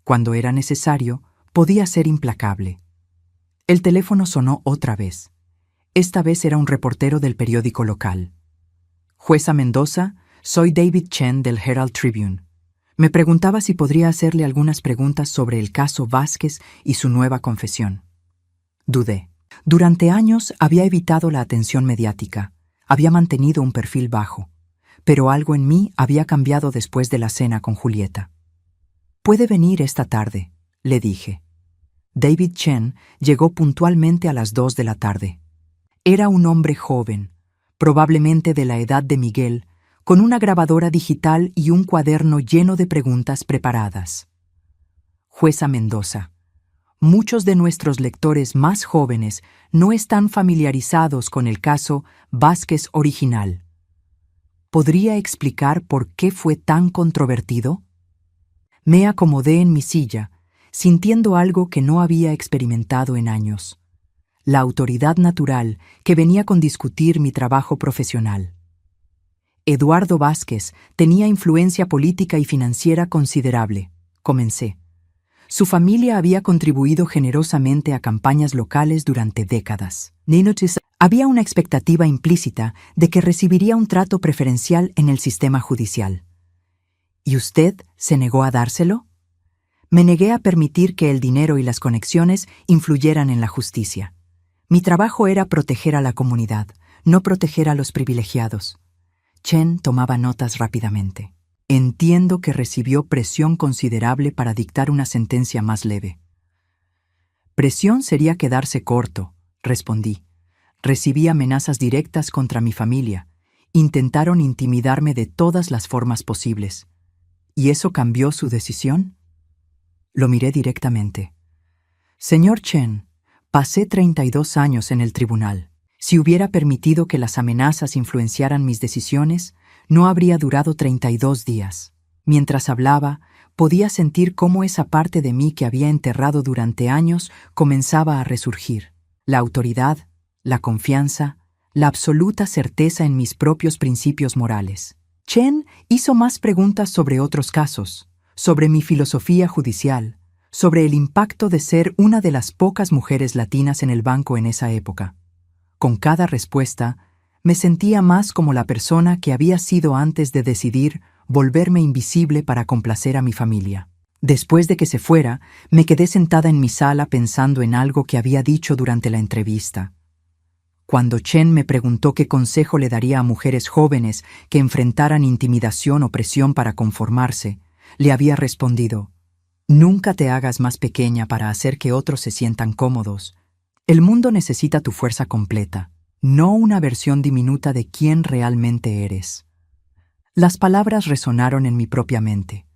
Cuando era necesario, podía ser implacable. El teléfono sonó otra vez. Esta vez era un reportero del periódico local. «Jueza Mendoza, soy David Chen del Herald Tribune. Me preguntaba si podría hacerle algunas preguntas sobre el caso Vázquez y su nueva confesión». Dudé. Durante años había evitado la atención mediática, había mantenido un perfil bajo, pero algo en mí había cambiado después de la cena con Julieta. «Puede venir esta tarde», le dije. David Chen llegó puntualmente a las 2 de la tarde. Era un hombre joven, probablemente de la edad de Miguel, con una grabadora digital y un cuaderno lleno de preguntas preparadas. «Jueza Mendoza, muchos de nuestros lectores más jóvenes no están familiarizados con el caso Vázquez original. ¿Podría explicar por qué fue tan controvertido?» Me acomodé en mi silla, sintiendo algo que no había experimentado en años: la autoridad natural que venía con discutir mi trabajo profesional. Eduardo Vázquez tenía influencia política y financiera considerable, comencé. Su familia había contribuido generosamente a campañas locales durante décadas. Había una expectativa implícita de que recibiría un trato preferencial en el sistema judicial. ¿Y usted se negó a dárselo? Me negué a permitir que el dinero y las conexiones influyeran en la justicia. Mi trabajo era proteger a la comunidad, no proteger a los privilegiados. Chen tomaba notas rápidamente. Entiendo que recibió presión considerable para dictar una sentencia más leve. Presión sería quedarse corto, respondí. Recibí amenazas directas contra mi familia. Intentaron intimidarme de todas las formas posibles. ¿Y eso cambió su decisión? Lo miré directamente. Señor Chen, pasé 32 años en el tribunal. Si hubiera permitido que las amenazas influenciaran mis decisiones, no habría durado 32 días. Mientras hablaba, podía sentir cómo esa parte de mí que había enterrado durante años comenzaba a resurgir. La autoridad, la confianza, la absoluta certeza en mis propios principios morales. Chen hizo más preguntas sobre otros casos, sobre mi filosofía judicial, sobre el impacto de ser una de las pocas mujeres latinas en el banco en esa época. Con cada respuesta, me sentía más como la persona que había sido antes de decidir volverme invisible para complacer a mi familia. Después de que se fuera, me quedé sentada en mi sala pensando en algo que había dicho durante la entrevista. Cuando Chen me preguntó qué consejo le daría a mujeres jóvenes que enfrentaran intimidación o presión para conformarse, le había respondido: «Nunca te hagas más pequeña para hacer que otros se sientan cómodos. El mundo necesita tu fuerza completa, no una versión diminuta de quién realmente eres». Las palabras resonaron en mi propia mente.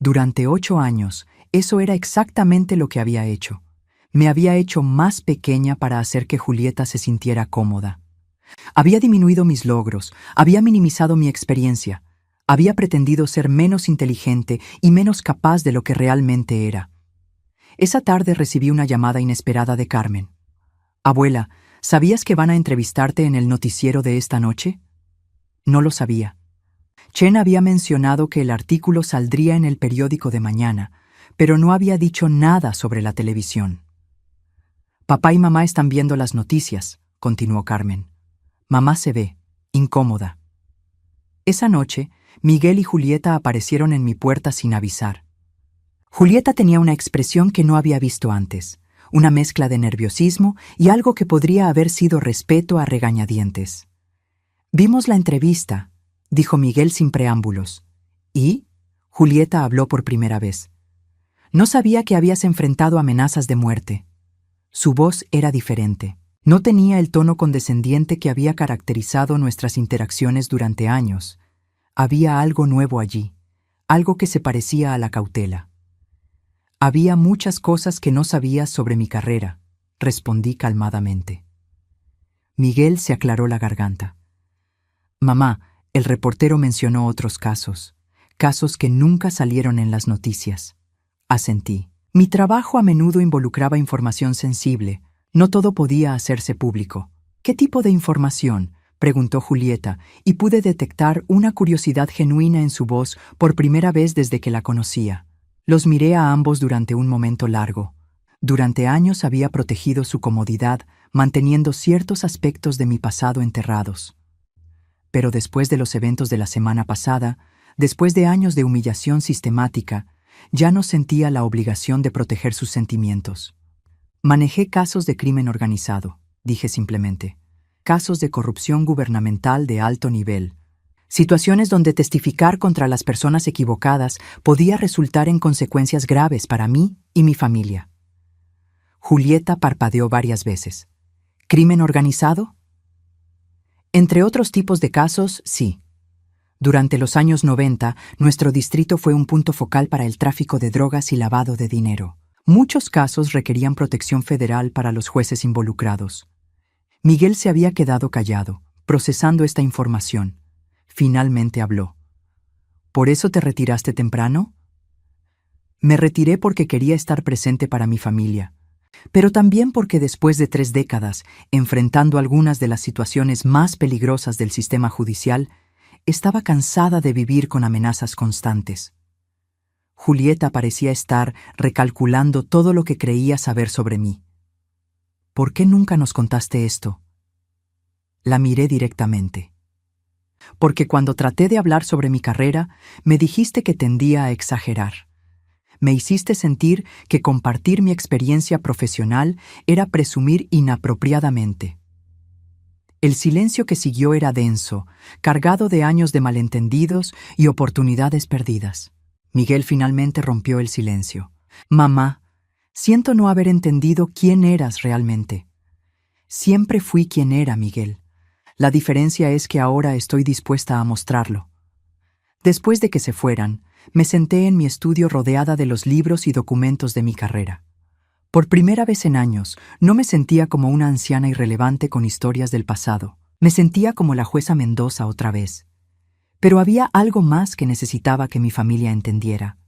Durante 8 años, eso era exactamente lo que había hecho. Me había hecho más pequeña para hacer que Julieta se sintiera cómoda. Había disminuido mis logros, había minimizado mi experiencia, había pretendido ser menos inteligente y menos capaz de lo que realmente era. Esa tarde recibí una llamada inesperada de Carmen. «Abuela, ¿sabías que van a entrevistarte en el noticiero de esta noche?» No lo sabía. Chen había mencionado que el artículo saldría en el periódico de mañana, pero no había dicho nada sobre la televisión. «Papá y mamá están viendo las noticias», continuó Carmen. «Mamá se ve incómoda». Esa noche, Miguel y Julieta aparecieron en mi puerta sin avisar. Julieta tenía una expresión que no había visto antes, una mezcla de nerviosismo y algo que podría haber sido respeto a regañadientes. «Vimos la entrevista», dijo Miguel sin preámbulos. «¿Y?» Julieta habló por primera vez. «No sabía que habías enfrentado amenazas de muerte». Su voz era diferente. No tenía el tono condescendiente que había caracterizado nuestras interacciones durante años. Había algo nuevo allí, algo que se parecía a la cautela. «Había muchas cosas que no sabías sobre mi carrera», respondí calmadamente. Miguel se aclaró la garganta. «Mamá, el reportero mencionó otros casos que nunca salieron en las noticias». Asentí. Mi trabajo a menudo involucraba información sensible. No todo podía hacerse público. «¿Qué tipo de información?», preguntó Julieta, y pude detectar una curiosidad genuina en su voz por primera vez desde que la conocía. Los miré a ambos durante un momento largo. Durante años había protegido su comodidad, manteniendo ciertos aspectos de mi pasado enterrados. Pero después de los eventos de la semana pasada, después de años de humillación sistemática, ya no sentía la obligación de proteger sus sentimientos. «Manejé casos de crimen organizado», dije simplemente. «Casos de corrupción gubernamental de alto nivel. Situaciones donde testificar contra las personas equivocadas podía resultar en consecuencias graves para mí y mi familia». Julieta parpadeó varias veces. «¿Crimen organizado?» «Entre otros tipos de casos, sí. Durante los años 90, nuestro distrito fue un punto focal para el tráfico de drogas y lavado de dinero. Muchos casos requerían protección federal para los jueces involucrados». Miguel se había quedado callado, procesando esta información. Finalmente habló. «¿Por eso te retiraste temprano?» «Me retiré porque quería estar presente para mi familia, pero también porque después de 3 décadas, enfrentando algunas de las situaciones más peligrosas del sistema judicial, estaba cansada de vivir con amenazas constantes». Julieta parecía estar recalculando todo lo que creía saber sobre mí. «¿Por qué nunca nos contaste esto?» La miré directamente. «Porque cuando traté de hablar sobre mi carrera, me dijiste que tendía a exagerar. Me hiciste sentir que compartir mi experiencia profesional era presumir inapropiadamente». El silencio que siguió era denso, cargado de años de malentendidos y oportunidades perdidas. Miguel finalmente rompió el silencio. «Mamá, siento no haber entendido quién eras realmente». «Siempre fui quien era, Miguel. La diferencia es que ahora estoy dispuesta a mostrarlo». Después de que se fueran, me senté en mi estudio rodeada de los libros y documentos de mi carrera. Por primera vez en años, no me sentía como una anciana irrelevante con historias del pasado. Me sentía como la jueza Mendoza otra vez. Pero había algo más que necesitaba que mi familia entendiera.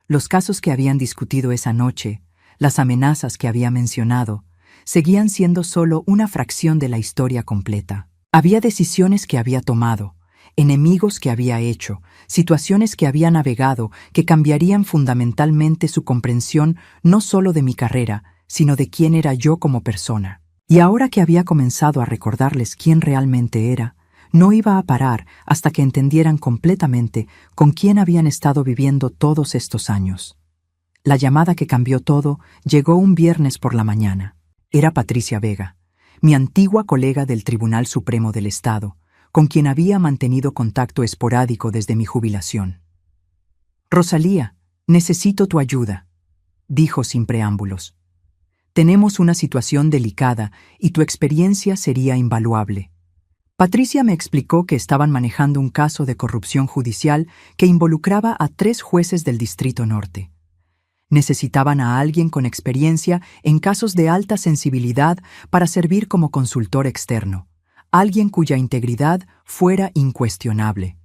Los casos que habían discutido esa noche, las amenazas que había mencionado, seguían siendo solo una fracción de la historia completa. Había decisiones que había tomado, enemigos que había hecho, situaciones que había navegado que cambiarían fundamentalmente su comprensión no solo de mi carrera, sino de quién era yo como persona. Y ahora que había comenzado a recordarles quién realmente era, no iba a parar hasta que entendieran completamente con quién habían estado viviendo todos estos años. La llamada que cambió todo llegó un viernes por la mañana. Era Patricia Vega, mi antigua colega del Tribunal Supremo del Estado, con quien había mantenido contacto esporádico desde mi jubilación. «Rosalía, necesito tu ayuda», dijo sin preámbulos. «Tenemos una situación delicada y tu experiencia sería invaluable. Patricia me explicó que estaban manejando un caso de corrupción judicial que involucraba a 3 jueces del Distrito Norte. Necesitaban a alguien con experiencia en casos de alta sensibilidad para servir como consultor externo, alguien cuya integridad fuera incuestionable.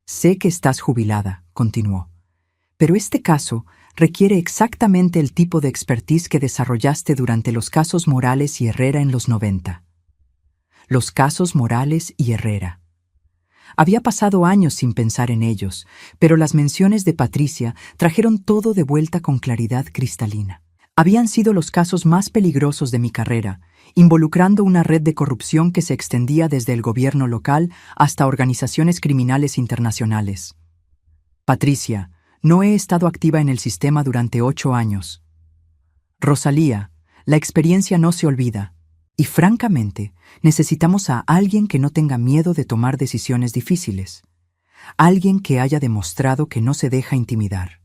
Sé que estás jubilada, continuó, pero este caso requiere exactamente el tipo de expertise que desarrollaste durante los casos Morales y Herrera en los 90. Los casos Morales y Herrera. Había pasado años sin pensar en ellos, pero las menciones de Patricia trajeron todo de vuelta con claridad cristalina. Habían sido los casos más peligrosos de mi carrera, involucrando una red de corrupción que se extendía desde el gobierno local hasta organizaciones criminales internacionales. Patricia, no he estado activa en el sistema durante 8 años. Rosalía, la experiencia no se olvida. Y francamente, necesitamos a alguien que no tenga miedo de tomar decisiones difíciles. Alguien que haya demostrado que no se deja intimidar.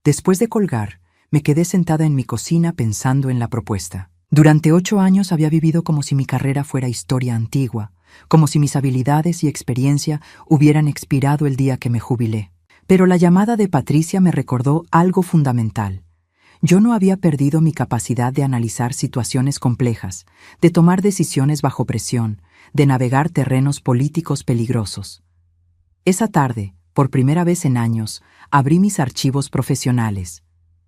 Después de colgar, me quedé sentada en mi cocina pensando en la propuesta. Durante 8 años había vivido como si mi carrera fuera historia antigua, como si mis habilidades y experiencia hubieran expirado el día que me jubilé. Pero la llamada de Patricia me recordó algo fundamental. Yo no había perdido mi capacidad de analizar situaciones complejas, de tomar decisiones bajo presión, de navegar terrenos políticos peligrosos. Esa tarde, por primera vez en años, abrí mis archivos profesionales.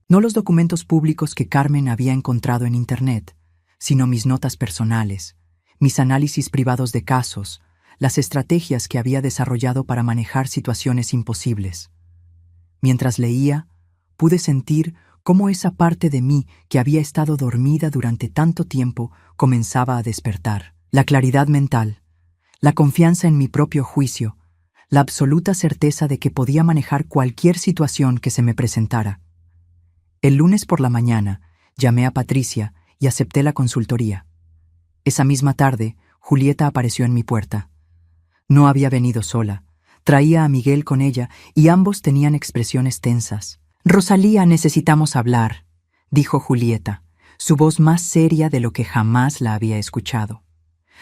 No los documentos públicos que Carmen había encontrado en Internet, sino mis notas personales, mis análisis privados de casos, las estrategias que había desarrollado para manejar situaciones imposibles. Mientras leía, pude sentir cómo esa parte de mí que había estado dormida durante tanto tiempo comenzaba a despertar. La claridad mental, la confianza en mi propio juicio, la absoluta certeza de que podía manejar cualquier situación que se me presentara. El lunes por la mañana, llamé a Patricia y acepté la consultoría. Esa misma tarde, Julieta apareció en mi puerta. No había venido sola, traía a Miguel con ella y ambos tenían expresiones tensas. «Rosalía, necesitamos hablar», dijo Julieta, su voz más seria de lo que jamás la había escuchado.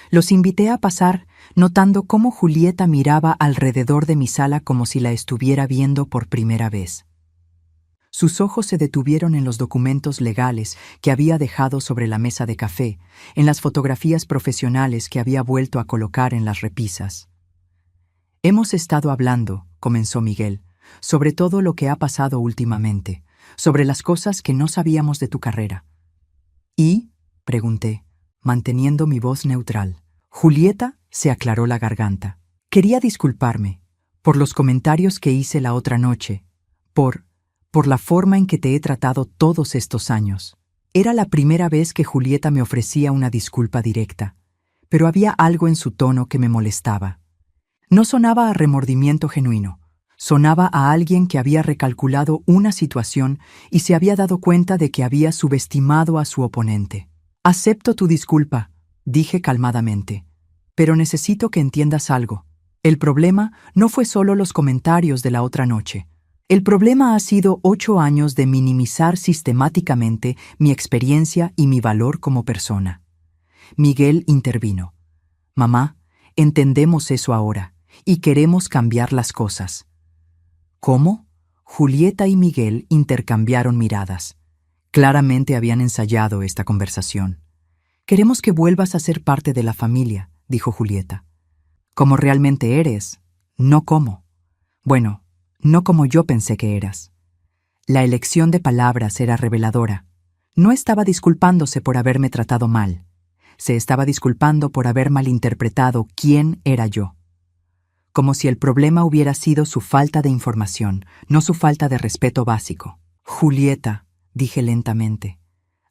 Los invité a pasar, notando cómo Julieta miraba alrededor de mi sala como si la estuviera viendo por primera vez. Sus ojos se detuvieron en los documentos legales que había dejado sobre la mesa de café, en las fotografías profesionales que había vuelto a colocar en las repisas. «Hemos estado hablando», comenzó Miguel, «sobre todo lo que ha pasado últimamente, sobre las cosas que no sabíamos de tu carrera». «¿Y?», pregunté, manteniendo mi voz neutral. Julieta se aclaró la garganta. «Quería disculparme por los comentarios que hice la otra noche, por la forma en que te he tratado todos estos años». Era la primera vez que Julieta me ofrecía una disculpa directa, pero había algo en su tono que me molestaba. No sonaba a remordimiento genuino. Sonaba a alguien que había recalculado una situación y se había dado cuenta de que había subestimado a su oponente. «Acepto tu disculpa», dije calmadamente, «pero necesito que entiendas algo. El problema no fue solo los comentarios de la otra noche. El problema ha sido 8 años de minimizar sistemáticamente mi experiencia y mi valor como persona». Miguel intervino. «Mamá, entendemos eso ahora y queremos cambiar las cosas». ¿Cómo? Julieta y Miguel intercambiaron miradas. Claramente habían ensayado esta conversación. «Queremos que vuelvas a ser parte de la familia», dijo Julieta. «Como realmente eres, no como. Bueno, no como yo pensé que eras». La elección de palabras era reveladora. No estaba disculpándose por haberme tratado mal. Se estaba disculpando por haber malinterpretado quién era yo. Como si el problema hubiera sido su falta de información, no su falta de respeto básico. «Julieta», dije lentamente,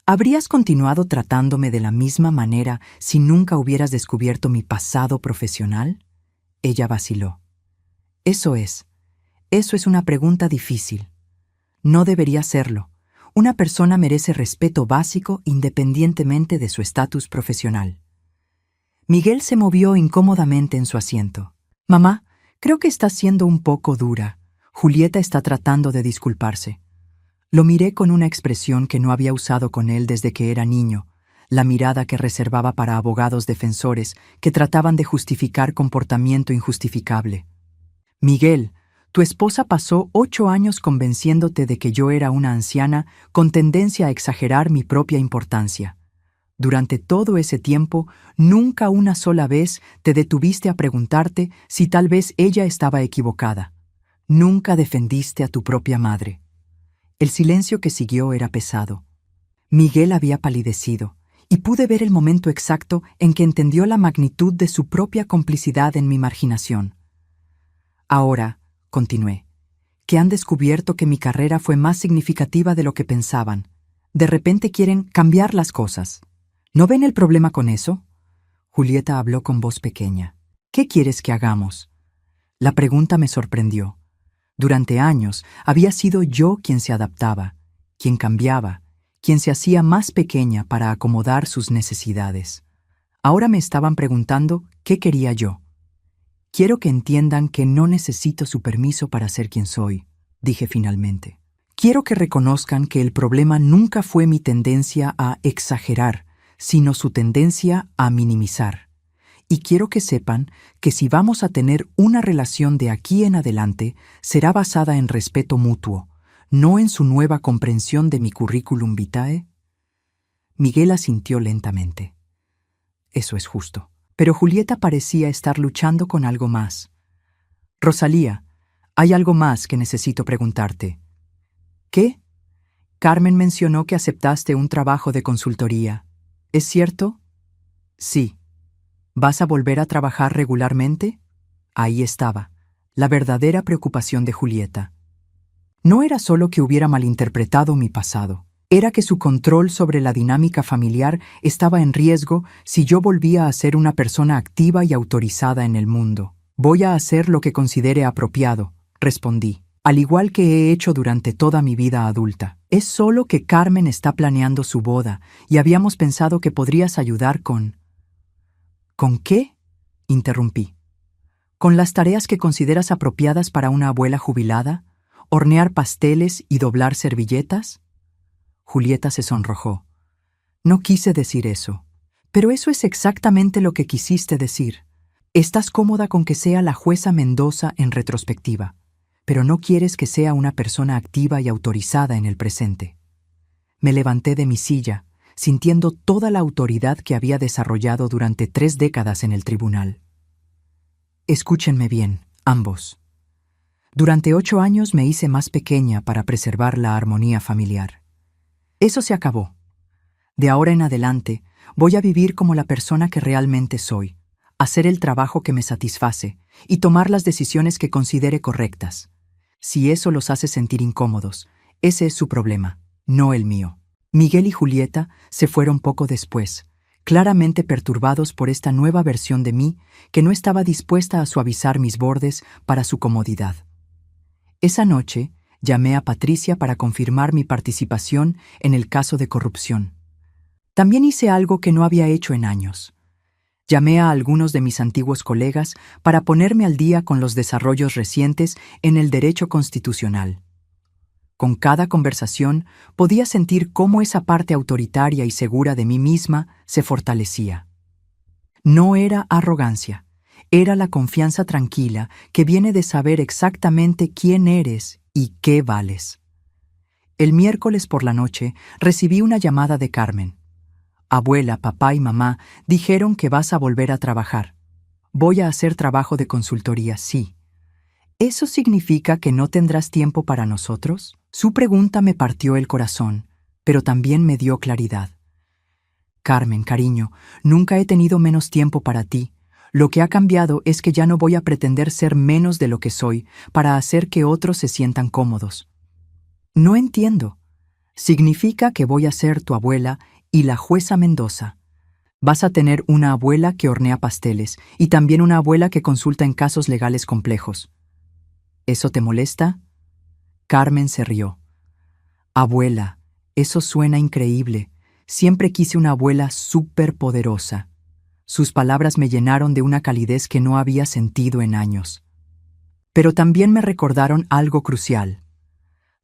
¿habrías continuado tratándome de la misma manera si nunca hubieras descubierto mi pasado profesional? Ella vaciló. Eso es una pregunta difícil. No debería serlo. Una persona merece respeto básico independientemente de su estatus profesional. Miguel se movió incómodamente en su asiento. «Mamá, creo que estás siendo un poco dura. Julieta está tratando de disculparse». Lo miré con una expresión que no había usado con él desde que era niño, la mirada que reservaba para abogados defensores que trataban de justificar comportamiento injustificable. Miguel, tu esposa pasó 8 años convenciéndote de que yo era una anciana con tendencia a exagerar mi propia importancia. Durante todo ese tiempo, nunca una sola vez te detuviste a preguntarte si tal vez ella estaba equivocada. Nunca defendiste a tu propia madre. El silencio que siguió era pesado. Miguel había palidecido, y pude ver el momento exacto en que entendió la magnitud de su propia complicidad en mi marginación. Ahora, continué, que han descubierto que mi carrera fue más significativa de lo que pensaban. De repente quieren cambiar las cosas. ¿No ven el problema con eso? Julieta habló con voz pequeña. ¿Qué quieres que hagamos? La pregunta me sorprendió. Durante años había sido yo quien se adaptaba, quien cambiaba, quien se hacía más pequeña para acomodar sus necesidades. Ahora me estaban preguntando qué quería yo. Quiero que entiendan que no necesito su permiso para ser quien soy, dije finalmente. Quiero que reconozcan que el problema nunca fue mi tendencia a exagerar, sino su tendencia a minimizar. Y quiero que sepan que si vamos a tener una relación de aquí en adelante, será basada en respeto mutuo, no en su nueva comprensión de mi currículum vitae. Miguel asintió lentamente. Eso es justo. Pero Julieta parecía estar luchando con algo más. Rosalía, hay algo más que necesito preguntarte. ¿Qué? Carmen mencionó que aceptaste un trabajo de consultoría. ¿Es cierto? Sí. ¿Vas a volver a trabajar regularmente? Ahí estaba, la verdadera preocupación de Julieta. No era solo que hubiera malinterpretado mi pasado, era que su control sobre la dinámica familiar estaba en riesgo si yo volvía a ser una persona activa y autorizada en el mundo. Voy a hacer lo que considere apropiado, respondí, al igual que he hecho durante toda mi vida adulta. Es solo que Carmen está planeando su boda y habíamos pensado que podrías ayudar con... ¿Con qué? Interrumpí. ¿Con las tareas que consideras apropiadas para una abuela jubilada? ¿Hornear pasteles y doblar servilletas? Julieta se sonrojó. No quise decir eso. Pero eso es exactamente lo que quisiste decir. Estás cómoda con que sea la jueza Mendoza en retrospectiva, pero no quieres que sea una persona activa y autorizada en el presente. Me levanté de mi silla, sintiendo toda la autoridad que había desarrollado durante 3 décadas en el tribunal. Escúchenme bien, ambos. Durante 8 años me hice más pequeña para preservar la armonía familiar. Eso se acabó. De ahora en adelante, voy a vivir como la persona que realmente soy, hacer el trabajo que me satisface y tomar las decisiones que considere correctas. Si eso los hace sentir incómodos, ese es su problema, no el mío. Miguel y Julieta se fueron poco después, claramente perturbados por esta nueva versión de mí que no estaba dispuesta a suavizar mis bordes para su comodidad. Esa noche, llamé a Patricia para confirmar mi participación en el caso de corrupción. También hice algo que no había hecho en años. Llamé a algunos de mis antiguos colegas para ponerme al día con los desarrollos recientes en el derecho constitucional. Con cada conversación podía sentir cómo esa parte autoritaria y segura de mí misma se fortalecía. No era arrogancia, era la confianza tranquila que viene de saber exactamente quién eres y qué vales. El miércoles por la noche recibí una llamada de Carmen. Abuela, papá y mamá dijeron que vas a volver a trabajar. Voy a hacer trabajo de consultoría, sí. ¿Eso significa que no tendrás tiempo para nosotros? Su pregunta me partió el corazón, pero también me dio claridad. Carmen, cariño, nunca he tenido menos tiempo para ti. Lo que ha cambiado es que ya no voy a pretender ser menos de lo que soy para hacer que otros se sientan cómodos. No entiendo. Significa que voy a ser tu abuela y la jueza Mendoza. Vas a tener una abuela que hornea pasteles y también una abuela que consulta en casos legales complejos. ¿Eso te molesta? Carmen se rió. Abuela, eso suena increíble. Siempre quise una abuela superpoderosa. Sus palabras me llenaron de una calidez que no había sentido en años. Pero también me recordaron algo crucial.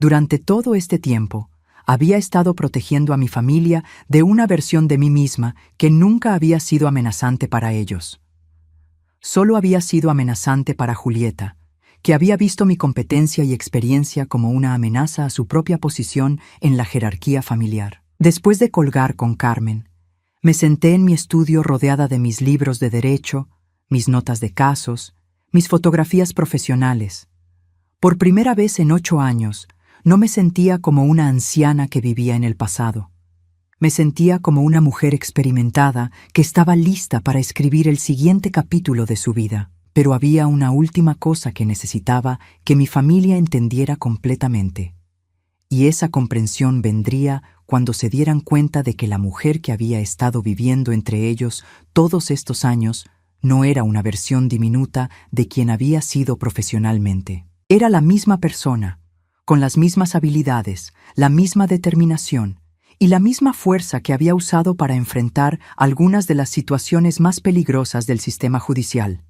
Durante todo este tiempo, Había estado protegiendo a mi familia de una versión de mí misma que nunca había sido amenazante para ellos. Solo había sido amenazante para Julieta, que había visto mi competencia y experiencia como una amenaza a su propia posición en la jerarquía familiar. Después de colgar con Carmen, me senté en mi estudio rodeada de mis libros de derecho, mis notas de casos, mis fotografías profesionales. Por primera vez en 8 años, no me sentía como una anciana que vivía en el pasado. Me sentía como una mujer experimentada que estaba lista para escribir el siguiente capítulo de su vida. Pero había una última cosa que necesitaba que mi familia entendiera completamente. Y esa comprensión vendría cuando se dieran cuenta de que la mujer que había estado viviendo entre ellos todos estos años no era una versión diminuta de quien había sido profesionalmente. Era la misma persona, con las mismas habilidades, la misma determinación y la misma fuerza que había usado para enfrentar algunas de las situaciones más peligrosas del sistema judicial.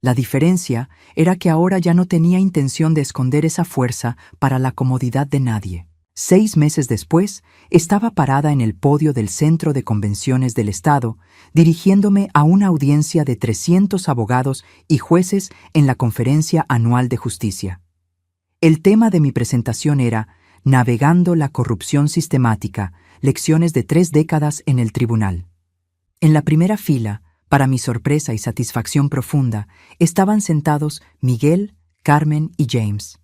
La diferencia era que ahora ya no tenía intención de esconder esa fuerza para la comodidad de nadie. 6 meses después, estaba parada en el podio del Centro de Convenciones del Estado, dirigiéndome a una audiencia de 300 abogados y jueces en la Conferencia Anual de Justicia. El tema de mi presentación era Navegando la corrupción sistemática, lecciones de 3 décadas en el tribunal. En la primera fila, para mi sorpresa y satisfacción profunda, estaban sentados Miguel, Carmen y James.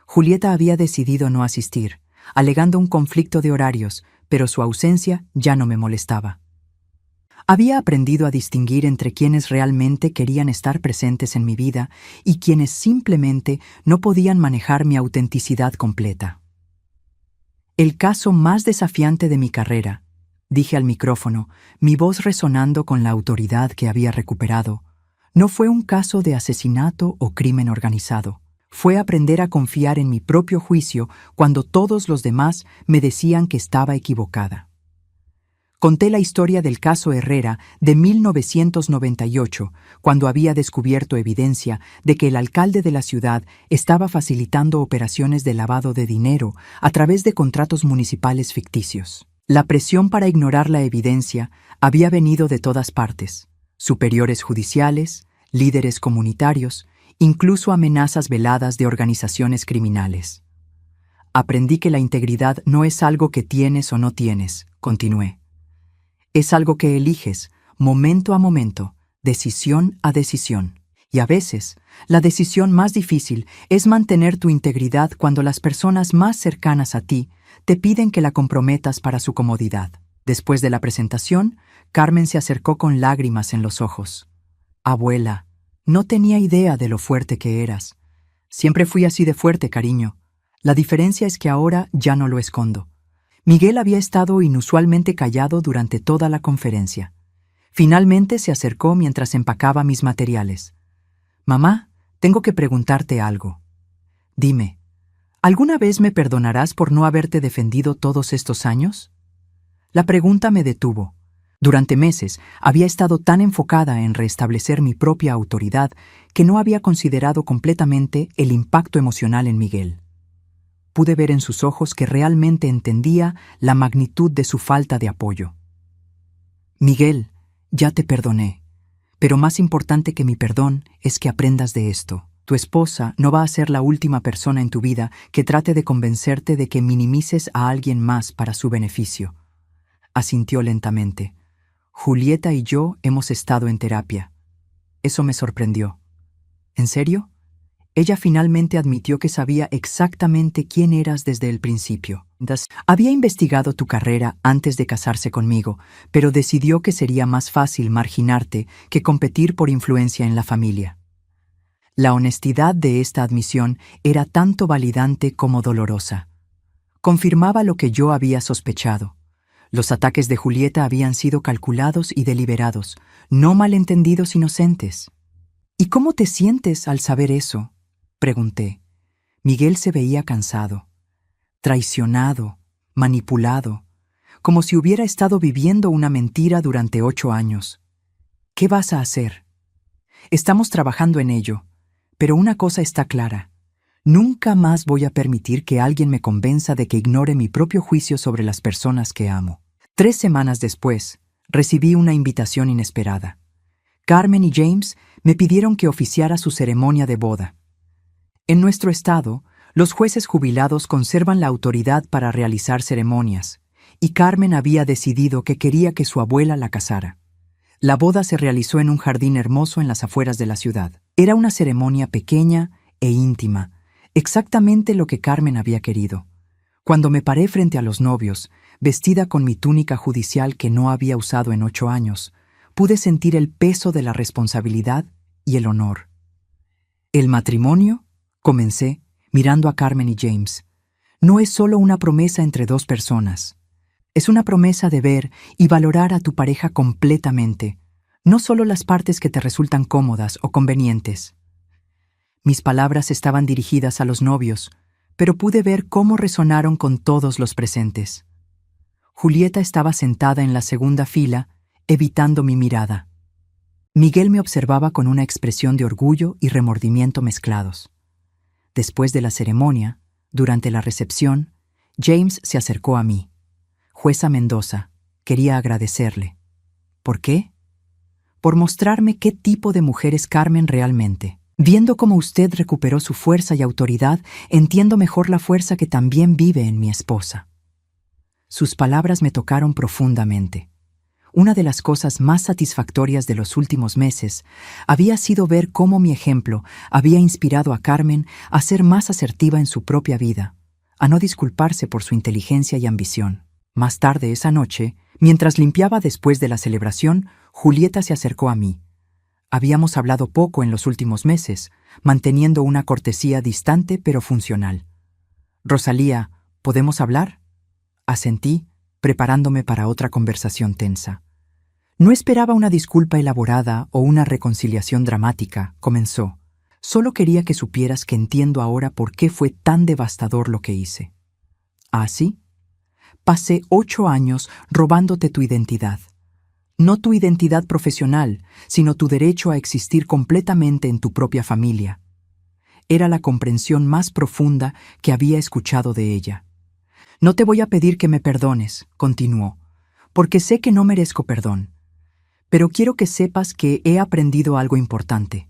Julieta había decidido no asistir, alegando un conflicto de horarios, pero su ausencia ya no me molestaba. Había aprendido a distinguir entre quienes realmente querían estar presentes en mi vida y quienes simplemente no podían manejar mi autenticidad completa. El caso más desafiante de mi carrera, dije al micrófono, mi voz resonando con la autoridad que había recuperado, no fue un caso de asesinato o crimen organizado. Fue aprender a confiar en mi propio juicio cuando todos los demás me decían que estaba equivocada. Conté la historia del caso Herrera de 1998, cuando había descubierto evidencia de que el alcalde de la ciudad estaba facilitando operaciones de lavado de dinero a través de contratos municipales ficticios. La presión para ignorar la evidencia había venido de todas partes: superiores judiciales, líderes comunitarios, incluso amenazas veladas de organizaciones criminales. Aprendí que la integridad no es algo que tienes o no tienes, continué. Es algo que eliges, momento a momento, decisión a decisión. Y a veces, la decisión más difícil es mantener tu integridad cuando las personas más cercanas a ti te piden que la comprometas para su comodidad. Después de la presentación, Carmen se acercó con lágrimas en los ojos. Abuela, no tenía idea de lo fuerte que eras. Siempre fui así de fuerte, cariño. La diferencia es que ahora ya no lo escondo. Miguel había estado inusualmente callado durante toda la conferencia. Finalmente se acercó mientras empacaba mis materiales. Mamá, tengo que preguntarte algo. Dime, ¿alguna vez me perdonarás por no haberte defendido todos estos años? La pregunta me detuvo. Durante meses había estado tan enfocada en restablecer mi propia autoridad que no había considerado completamente el impacto emocional en Miguel. Pude ver en sus ojos que realmente entendía la magnitud de su falta de apoyo. Miguel, ya te perdoné, pero más importante que mi perdón es que aprendas de esto. Tu esposa no va a ser la última persona en tu vida que trate de convencerte de que minimices a alguien más para su beneficio. Asintió lentamente. Julieta y yo hemos estado en terapia. Eso me sorprendió. ¿En serio? Ella finalmente admitió que sabía exactamente quién eras desde el principio. Había investigado tu carrera antes de casarse conmigo, pero decidió que sería más fácil marginarte que competir por influencia en la familia. La honestidad de esta admisión era tanto validante como dolorosa. Confirmaba lo que yo había sospechado. Los ataques de Julieta habían sido calculados y deliberados, no malentendidos inocentes. ¿Y cómo te sientes al saber eso?, pregunté. Miguel se veía cansado, traicionado, manipulado, como si hubiera estado viviendo una mentira durante 8 años. ¿Qué vas a hacer? Estamos trabajando en ello, pero una cosa está clara. Nunca más voy a permitir que alguien me convenza de que ignore mi propio juicio sobre las personas que amo. 3 semanas después, recibí una invitación inesperada. Carmen y James me pidieron que oficiara su ceremonia de boda. En nuestro estado, los jueces jubilados conservan la autoridad para realizar ceremonias, y Carmen había decidido que quería que su abuela la casara. La boda se realizó en un jardín hermoso en las afueras de la ciudad. Era una ceremonia pequeña e íntima, exactamente lo que Carmen había querido. Cuando me paré frente a los novios, vestida con mi túnica judicial que no había usado en 8 años, pude sentir el peso de la responsabilidad y el honor. ¿El matrimonio?, comencé, mirando a Carmen y James. No es solo una promesa entre 2 personas. Es una promesa de ver y valorar a tu pareja completamente, no solo las partes que te resultan cómodas o convenientes. Mis palabras estaban dirigidas a los novios, pero pude ver cómo resonaron con todos los presentes. Julieta estaba sentada en la segunda fila, evitando mi mirada. Miguel me observaba con una expresión de orgullo y remordimiento mezclados. Después de la ceremonia, durante la recepción, James se acercó a mí. Jueza Mendoza, quería agradecerle. ¿Por qué? Por mostrarme qué tipo de mujer es Carmen realmente. Viendo cómo usted recuperó su fuerza y autoridad, entiendo mejor la fuerza que también vive en mi esposa. Sus palabras me tocaron profundamente. Una de las cosas más satisfactorias de los últimos meses había sido ver cómo mi ejemplo había inspirado a Carmen a ser más asertiva en su propia vida, a no disculparse por su inteligencia y ambición. Más tarde esa noche, mientras limpiaba después de la celebración, Julieta se acercó a mí. Habíamos hablado poco en los últimos meses, manteniendo una cortesía distante pero funcional. «Rosalía, ¿podemos hablar?», asentí, preparándome para otra conversación tensa. No esperaba una disculpa elaborada o una reconciliación dramática, comenzó. Solo quería que supieras que entiendo ahora por qué fue tan devastador lo que hice. ¿Ah, sí? Pasé 8 años robándote tu identidad. No tu identidad profesional, sino tu derecho a existir completamente en tu propia familia. Era la comprensión más profunda que había escuchado de ella. No te voy a pedir que me perdones, continuó, porque sé que no merezco perdón. Pero quiero que sepas que he aprendido algo importante.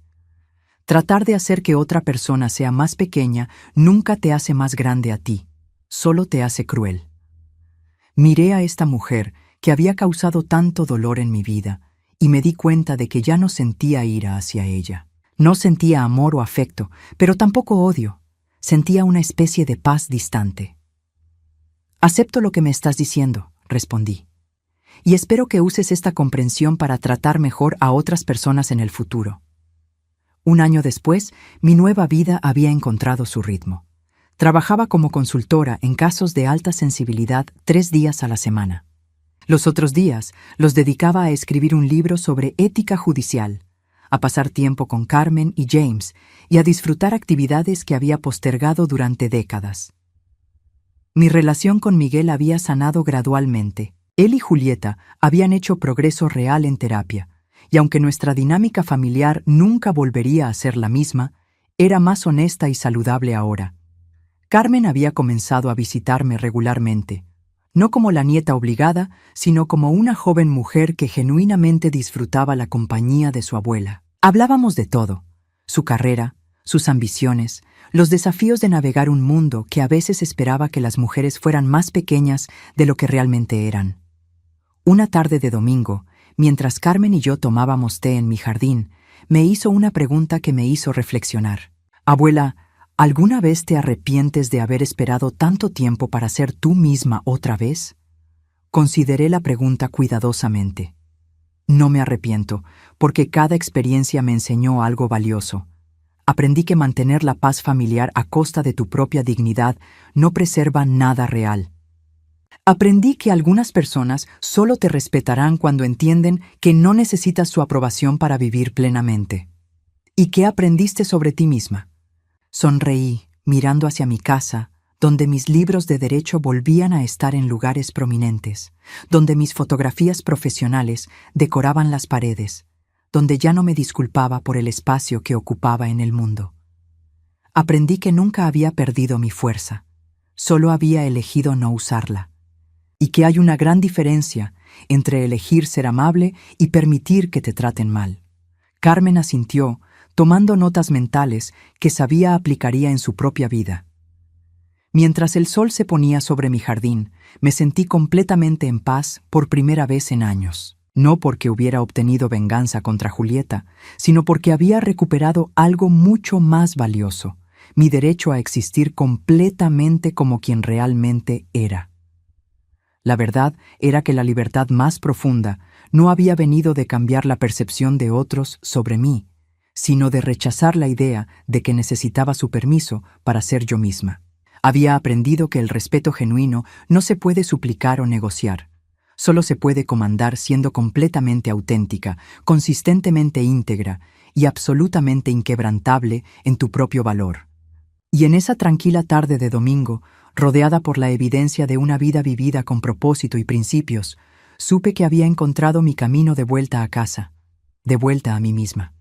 Tratar de hacer que otra persona sea más pequeña nunca te hace más grande a ti, solo te hace cruel. Miré a esta mujer que había causado tanto dolor en mi vida y me di cuenta de que ya no sentía ira hacia ella. No sentía amor o afecto, pero tampoco odio. Sentía una especie de paz distante. «Acepto lo que me estás diciendo», respondí. «Y espero que uses esta comprensión para tratar mejor a otras personas en el futuro». 1 año después, mi nueva vida había encontrado su ritmo. Trabajaba como consultora en casos de alta sensibilidad 3 días a la semana. Los otros días los dedicaba a escribir un libro sobre ética judicial, a pasar tiempo con Carmen y James y a disfrutar actividades que había postergado durante décadas. Mi relación con Miguel había sanado gradualmente. Él y Julieta habían hecho progreso real en terapia, y aunque nuestra dinámica familiar nunca volvería a ser la misma, era más honesta y saludable ahora. Carmen había comenzado a visitarme regularmente, no como la nieta obligada, sino como una joven mujer que genuinamente disfrutaba la compañía de su abuela. Hablábamos de todo: su carrera, sus ambiciones, los desafíos de navegar un mundo que a veces esperaba que las mujeres fueran más pequeñas de lo que realmente eran. Una tarde de domingo, mientras Carmen y yo tomábamos té en mi jardín, me hizo una pregunta que me hizo reflexionar. «Abuela, ¿alguna vez te arrepientes de haber esperado tanto tiempo para ser tú misma otra vez?» Consideré la pregunta cuidadosamente. No me arrepiento, porque cada experiencia me enseñó algo valioso. Aprendí que mantener la paz familiar a costa de tu propia dignidad no preserva nada real. Aprendí que algunas personas solo te respetarán cuando entienden que no necesitas su aprobación para vivir plenamente. ¿Y qué aprendiste sobre ti misma? Sonreí, mirando hacia mi casa, donde mis libros de derecho volvían a estar en lugares prominentes, donde mis fotografías profesionales decoraban las paredes, donde ya no me disculpaba por el espacio que ocupaba en el mundo. Aprendí que nunca había perdido mi fuerza, solo había elegido no usarla, y que hay una gran diferencia entre elegir ser amable y permitir que te traten mal. Carmen asintió, tomando notas mentales que sabía aplicaría en su propia vida. Mientras el sol se ponía sobre mi jardín, me sentí completamente en paz por primera vez en años. No porque hubiera obtenido venganza contra Julieta, sino porque había recuperado algo mucho más valioso, mi derecho a existir completamente como quien realmente era. La verdad era que la libertad más profunda no había venido de cambiar la percepción de otros sobre mí, sino de rechazar la idea de que necesitaba su permiso para ser yo misma. Había aprendido que el respeto genuino no se puede suplicar o negociar. Solo se puede comandar siendo completamente auténtica, consistentemente íntegra y absolutamente inquebrantable en tu propio valor. Y en esa tranquila tarde de domingo, rodeada por la evidencia de una vida vivida con propósito y principios, supe que había encontrado mi camino de vuelta a casa, de vuelta a mí misma.